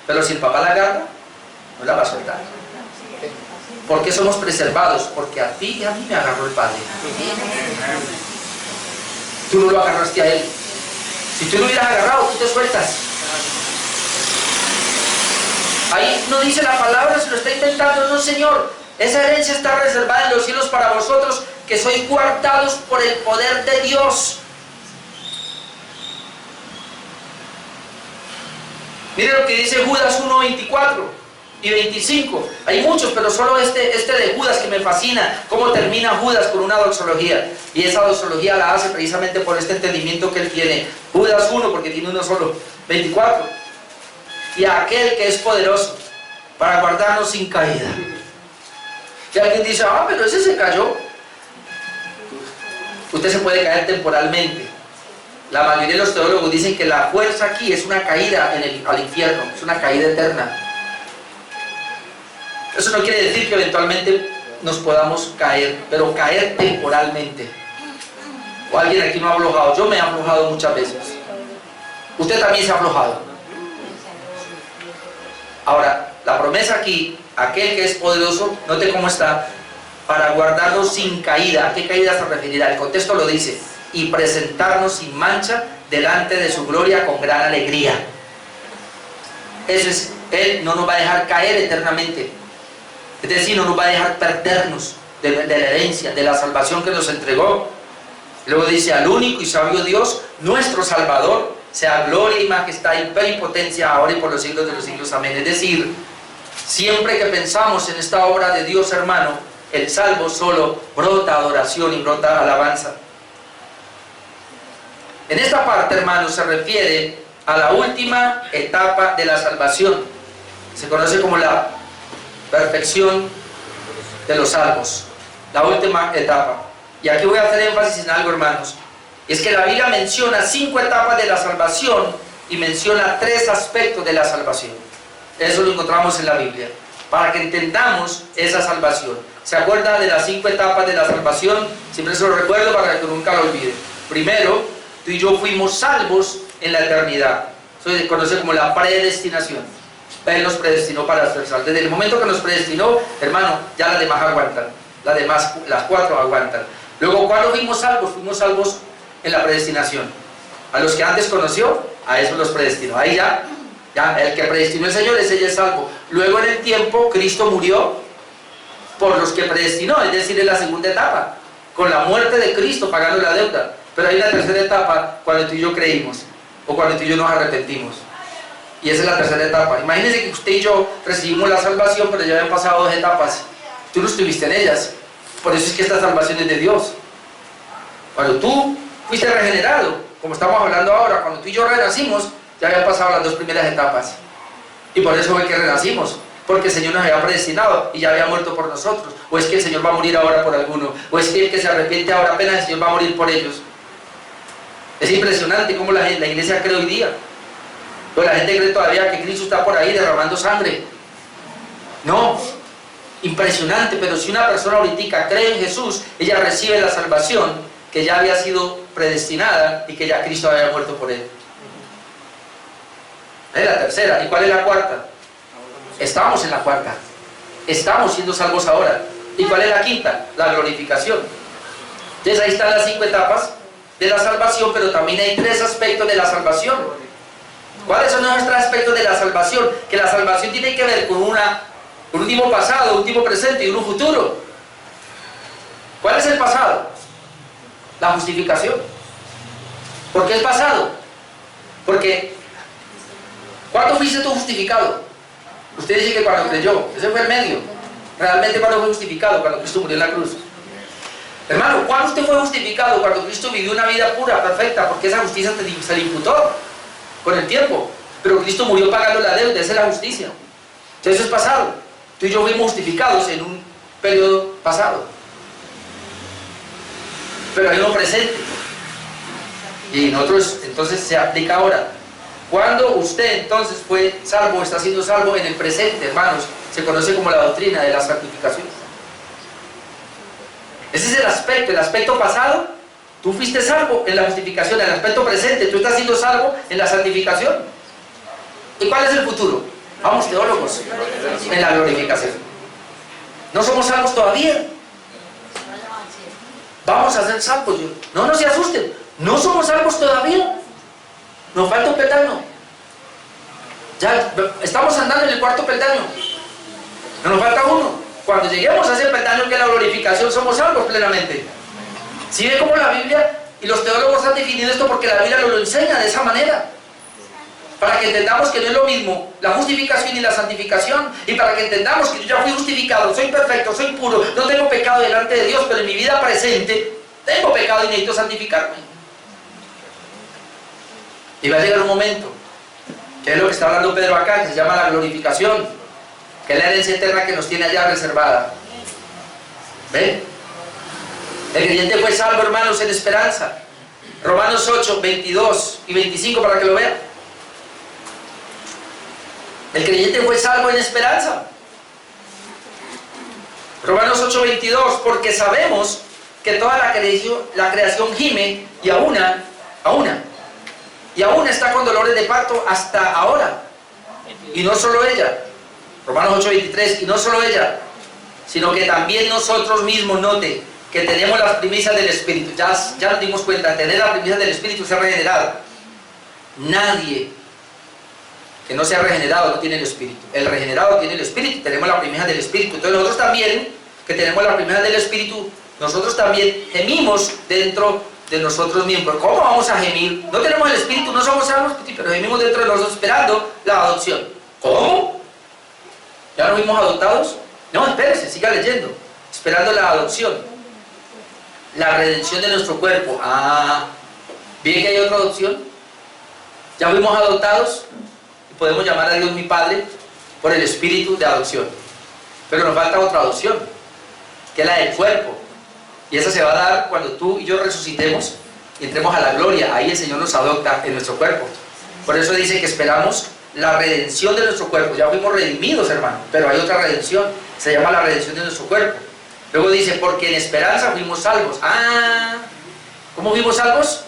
pero si el papá la agarra, no la va a soltar. ¿Por qué somos preservados? Porque a ti y a mí me agarró el Padre. Tú no lo agarraste a él. Si tú lo hubieras agarrado, tú te sueltas. Ahí no dice la palabra, se lo está inventando, no Señor. Esa herencia está reservada en los cielos para vosotros, que sois guardados por el poder de Dios. Mire lo que dice Judas 1:24 y 25. Hay muchos, pero solo este de Judas que me fascina. Cómo termina Judas con una doxología. Y esa doxología la hace precisamente por este entendimiento que él tiene. Judas 1, porque tiene uno solo. 24. Y a aquel que es poderoso para guardarnos sin caída. Y alguien dice, pero ese se cayó. Usted se puede caer temporalmente. La mayoría de los teólogos dicen que la fuerza aquí es una caída al infierno, es una caída eterna. Eso no quiere decir que eventualmente nos podamos caer, pero caer temporalmente. O alguien aquí no ha aflojado. Yo me he aflojado muchas veces. Usted también se ha aflojado. Ahora, la promesa aquí, aquel que es poderoso, note cómo está, para guardarnos sin caída. ¿A qué caída se referirá? El contexto lo dice, y presentarnos sin mancha delante de su gloria con gran alegría. Eso es, Él no nos va a dejar caer eternamente. Es decir, no nos va a dejar perdernos de la herencia, de la salvación que nos entregó. Luego dice, al único y sabio Dios, nuestro Salvador, sea gloria y majestad, imperio y potencia, ahora y por los siglos de los siglos. Amén. Es decir, siempre que pensamos en esta obra de Dios, hermano, el salvo solo brota adoración y brota alabanza. En esta parte, hermano, se refiere a la última etapa de la salvación. Se conoce como la perfección de los salvos, la última etapa. Y aquí voy a hacer énfasis en algo, hermanos. Es que la Biblia menciona 5 etapas de la salvación y menciona 3 aspectos de la salvación. Eso lo encontramos en la Biblia, para que entendamos esa salvación. ¿Se acuerda de las 5 etapas de la salvación? Siempre se lo recuerdo para que nunca lo olvide. Primero, tú y yo fuimos salvos en la eternidad. Eso se conoce como la predestinación. Él nos predestinó para ser salvos. Desde el momento que nos predestinó, hermano, ya las demás aguantan. Las 4 aguantan. Luego, ¿cuándo fuimos salvos? Fuimos salvos en la predestinación. A los que antes conoció, a esos los predestinó. Ahí ya el que predestinó el Señor, ese ya es salvo. Luego en el tiempo, Cristo murió por los que predestinó, es decir, en la segunda etapa, con la muerte de Cristo pagando la deuda. Pero hay una tercera etapa, cuando tú y yo creímos, o cuando tú y yo nos arrepentimos. Y esa es la tercera etapa. Imagínense que usted y yo recibimos la salvación, pero ya habían pasado 2 etapas. Tú no estuviste en ellas. Por eso es que esta salvación es de Dios. Cuando tú fuiste regenerado, como estamos hablando ahora, cuando tú y yo renacimos, ya habían pasado las 2 primeras etapas. Y por eso fue que renacimos, porque el Señor nos había predestinado y ya había muerto por nosotros. O es que el Señor va a morir ahora por alguno, o es que el que se arrepiente ahora apenas el Señor va a morir por ellos. Es impresionante cómo la iglesia cree hoy día. Pero la gente cree todavía que Cristo está por ahí derramando sangre. No, impresionante. Pero si una persona ahorita cree en Jesús, ella recibe la salvación que ya había sido predestinada y que ya Cristo había muerto por él. Es la tercera. ¿Y cuál es la cuarta? Estamos en la cuarta. Estamos siendo salvos ahora. ¿Y cuál es la quinta? La glorificación. Entonces ahí están las 5 etapas de la salvación, pero también hay 3 aspectos de la salvación. ¿Cuáles son los 3 aspectos de la salvación? Que la salvación tiene que ver con un tiempo pasado, un tiempo presente y un futuro. ¿Cuál es el pasado? La justificación. ¿Por qué el pasado? Porque ¿cuándo fuiste tú justificado? Usted dice que cuando creyó. Ese fue el medio. Realmente, ¿cuándo fue justificado? Cuando Cristo murió en la cruz. Hermano, ¿cuándo usted fue justificado? Cuando Cristo vivió una vida pura, perfecta, porque esa justicia se le imputó con el tiempo. Pero Cristo murió pagando la deuda, esa es la justicia. Entonces eso es pasado. Tú y yo fuimos justificados en un periodo pasado. Pero hay uno presente. Y nosotros, entonces se aplica ahora. Cuando usted entonces fue salvo, está siendo salvo en el presente, hermanos, se conoce como la doctrina de la santificación. Ese es el aspecto pasado, tú fuiste salvo en la justificación, el aspecto presente, tú estás siendo salvo en la santificación. ¿Y cuál es el futuro? Vamos, teólogos, en la glorificación. No somos salvos todavía. Vamos a ser salvos. No se asusten, no somos salvos todavía. Nos falta un peldaño. Ya estamos andando en el 4.º peldaño. Nos falta uno. Cuando lleguemos a ese peldaño que es la glorificación, somos salvos plenamente. ¿Sí ve cómo la Biblia y los teólogos han definido esto? Porque la Biblia lo enseña de esa manera. Para que entendamos que no es lo mismo la justificación y la santificación. Y para que entendamos que yo ya fui justificado, soy perfecto, soy puro, no tengo pecado delante de Dios, pero en mi vida presente tengo pecado y necesito santificarme. Y va a llegar un momento, que es lo que está hablando Pedro acá, que se llama la glorificación, que es la herencia eterna que nos tiene allá reservada. ¿Ven? El creyente fue salvo, hermanos, en esperanza. Romanos 8, 22 y 25, para que lo vean. El creyente fue salvo en esperanza. Romanos 8, 22, porque sabemos que toda la creación gime y aún está con dolores de parto hasta ahora. Y no solo ella, Romanos 8, 23, y no solo ella, sino que también nosotros mismos, note, que tenemos las primicias del Espíritu. Ya nos dimos cuenta, tener las primicias del Espíritu se ha regenerado. Nadie que no sea regenerado no tiene el Espíritu. El regenerado tiene el Espíritu, tenemos las primicias del Espíritu. Entonces nosotros también, que tenemos las primicias del Espíritu, nosotros también gemimos dentro de nosotros mismos. ¿Cómo vamos a gemir? No tenemos el Espíritu, no somos salvos, pero gemimos dentro de nosotros esperando la adopción. ¿Cómo? ¿Ya nos fuimos adoptados? No, espérese, siga leyendo. Esperando la adopción, la redención de nuestro cuerpo. ¿Bien que hay otra adopción? Ya fuimos adoptados y podemos llamar a Dios mi Padre por el Espíritu de adopción. Pero nos falta otra adopción, que es la del cuerpo. Y esa se va a dar cuando tú y yo resucitemos y entremos a la gloria. Ahí el Señor nos adopta en nuestro cuerpo. Por eso dice que esperamos la redención de nuestro cuerpo. Ya fuimos redimidos, hermano, pero hay otra redención. Se llama la redención de nuestro cuerpo. Luego dice, porque en esperanza fuimos salvos. ¿Cómo fuimos salvos?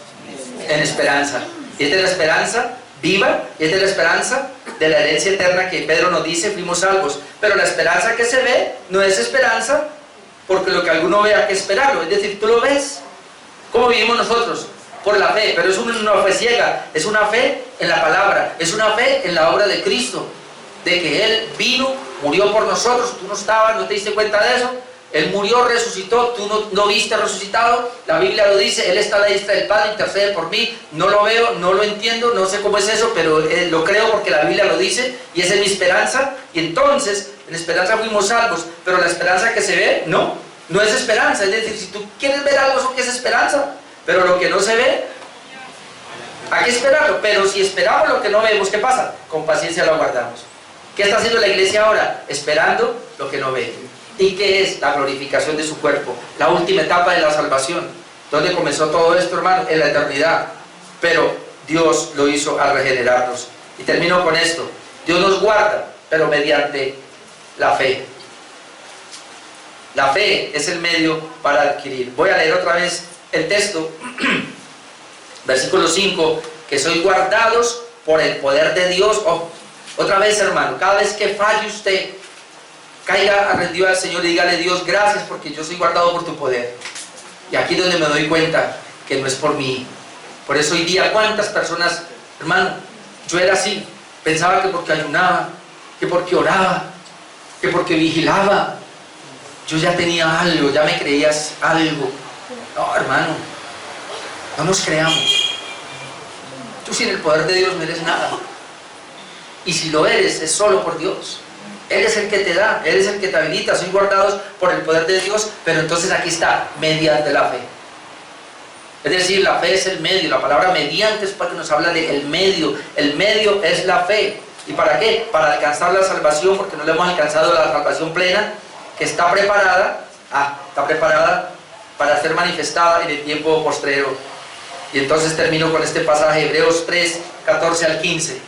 En esperanza. Y esta es la esperanza viva, y esta es la esperanza de la herencia eterna que Pedro nos dice, fuimos salvos. Pero la esperanza que se ve no es esperanza porque lo que alguno vea que esperarlo, es decir, tú lo ves. ¿Cómo vivimos nosotros? Por la fe, pero es una fe ciega, es una fe en la palabra, es una fe en la obra de Cristo, de que Él vino, murió por nosotros, tú no estabas, no te diste cuenta de eso, Él murió, resucitó, tú no viste resucitado, la Biblia lo dice, Él está a la diestra del Padre, intercede por mí, no lo veo, no lo entiendo, no sé cómo es eso, pero lo creo porque la Biblia lo dice, y esa es mi esperanza, y entonces, en esperanza fuimos salvos, pero la esperanza que se ve, no es esperanza, es decir, si tú quieres ver algo, eso que es esperanza, pero lo que no se ve, hay que esperarlo, pero si esperamos lo que no vemos, ¿qué pasa? Con paciencia lo aguardamos. ¿Qué está haciendo la iglesia ahora? Esperando lo que no ve. ¿Y qué es? La glorificación de su cuerpo, la última etapa de la salvación. ¿Dónde comenzó todo esto, hermano? En la eternidad. Pero Dios lo hizo al regenerarnos. Y termino con esto. Dios nos guarda, pero mediante la fe. La fe es el medio para adquirir. Voy a leer otra vez el texto. Versículo 5. Que sois guardados por el poder de Dios. Otra vez, hermano, cada vez que falle usted, caiga rendido al Señor y dígale: Dios, gracias porque yo soy guardado por tu poder. Y aquí es donde me doy cuenta que no es por mí. Por eso hoy día, ¿cuántas personas, hermano? Yo era así, pensaba que porque ayunaba, que porque oraba, que porque vigilaba, yo ya tenía algo, ya me creías algo. No, hermano, no nos creamos. Tú sin el poder de Dios no eres nada. Y si lo eres, es solo por Dios. Él es el que te da, Él es el que te habilita. Soy guardados por el poder de Dios, pero entonces aquí está, mediante la fe. Es decir, la fe es el medio. La palabra mediante es porque nos habla de el medio. El medio es la fe. ¿Y para qué? Para alcanzar la salvación, porque no le hemos alcanzado la salvación plena, que está preparada para ser manifestada en el tiempo postrero. Y entonces termino con este pasaje, Hebreos 3, 14 al 15.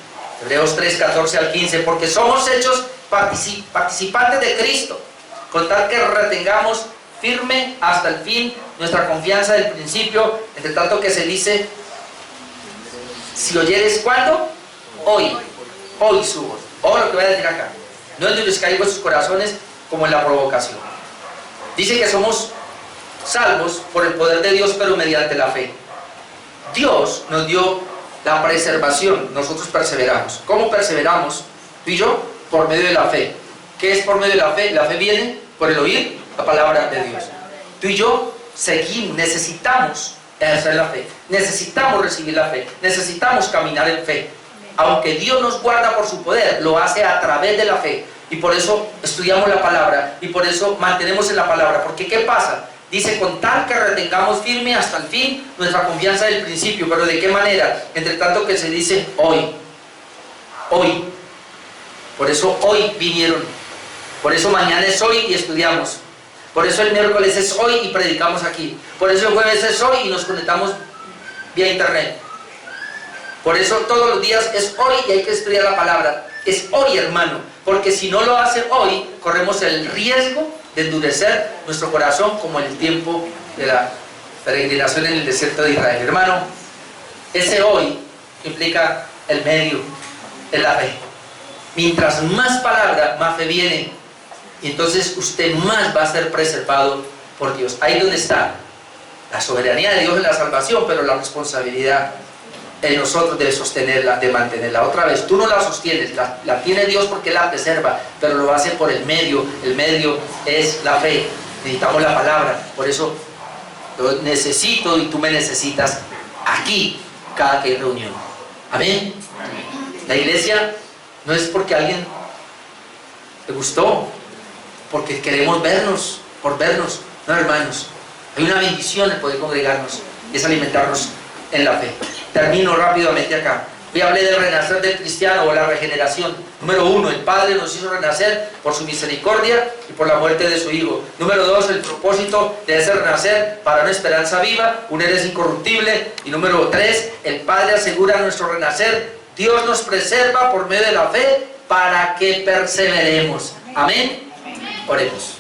Hebreos 3, 14 al 15, porque somos hechos participantes de Cristo, con tal que retengamos firme hasta el fin nuestra confianza del principio, entre tanto que se dice: si oyeres, ¿cuándo? Hoy su voz. O lo que voy a decir acá: no endurezcáis vuestros corazones como en la provocación. Dice que somos salvos por el poder de Dios, pero mediante la fe. Dios nos dio la preservación, nosotros perseveramos. ¿Cómo perseveramos? Tú y yo, por medio de la fe. ¿Qué es por medio de la fe? La fe viene por el oír la palabra de Dios. Tú y yo seguimos, necesitamos ejercer la fe, necesitamos recibir la fe, necesitamos caminar en fe. Aunque Dios nos guarda por su poder, lo hace a través de la fe. Y por eso estudiamos la palabra, y por eso mantenemos en la palabra. Porque ¿qué pasa? Dice: con tal que retengamos firme hasta el fin nuestra confianza del principio. ¿Pero de qué manera? Entre tanto que se dice hoy. Por eso hoy vinieron. Por eso mañana es hoy y estudiamos. Por eso el miércoles es hoy y predicamos aquí. Por eso el jueves es hoy y nos conectamos vía internet. Por eso todos los días es hoy y hay que estudiar la palabra. Es hoy, hermano. Porque si no lo hace hoy, corremos el riesgo de endurecer nuestro corazón, como en el tiempo de la peregrinación en el desierto de Israel. Hermano, ese hoy implica el medio, es la fe. Mientras más palabra, más fe viene. Y entonces usted más va a ser preservado por Dios. Ahí donde está la soberanía de Dios en la salvación, pero la responsabilidad en nosotros de sostenerla, de mantenerla. Otra vez, tú no la sostienes, la tiene Dios porque la preserva, pero lo hace por el medio es la fe. Necesitamos la palabra, por eso lo necesito y tú me necesitas aquí, cada que hay reunión. Amén. La iglesia no es porque a alguien le gustó, porque queremos vernos, por vernos. No, hermanos, hay una bendición el poder congregarnos, y es alimentarnos en la fe. Termino rápidamente acá. Hoy hablé del renacer del cristiano o la regeneración. Número 1, el Padre nos hizo renacer por su misericordia y por la muerte de su Hijo. Número 2, el propósito de ese renacer para una esperanza viva, un eres incorruptible. Y número 3, el Padre asegura nuestro renacer. Dios nos preserva por medio de la fe para que perseveremos. Amén. Oremos.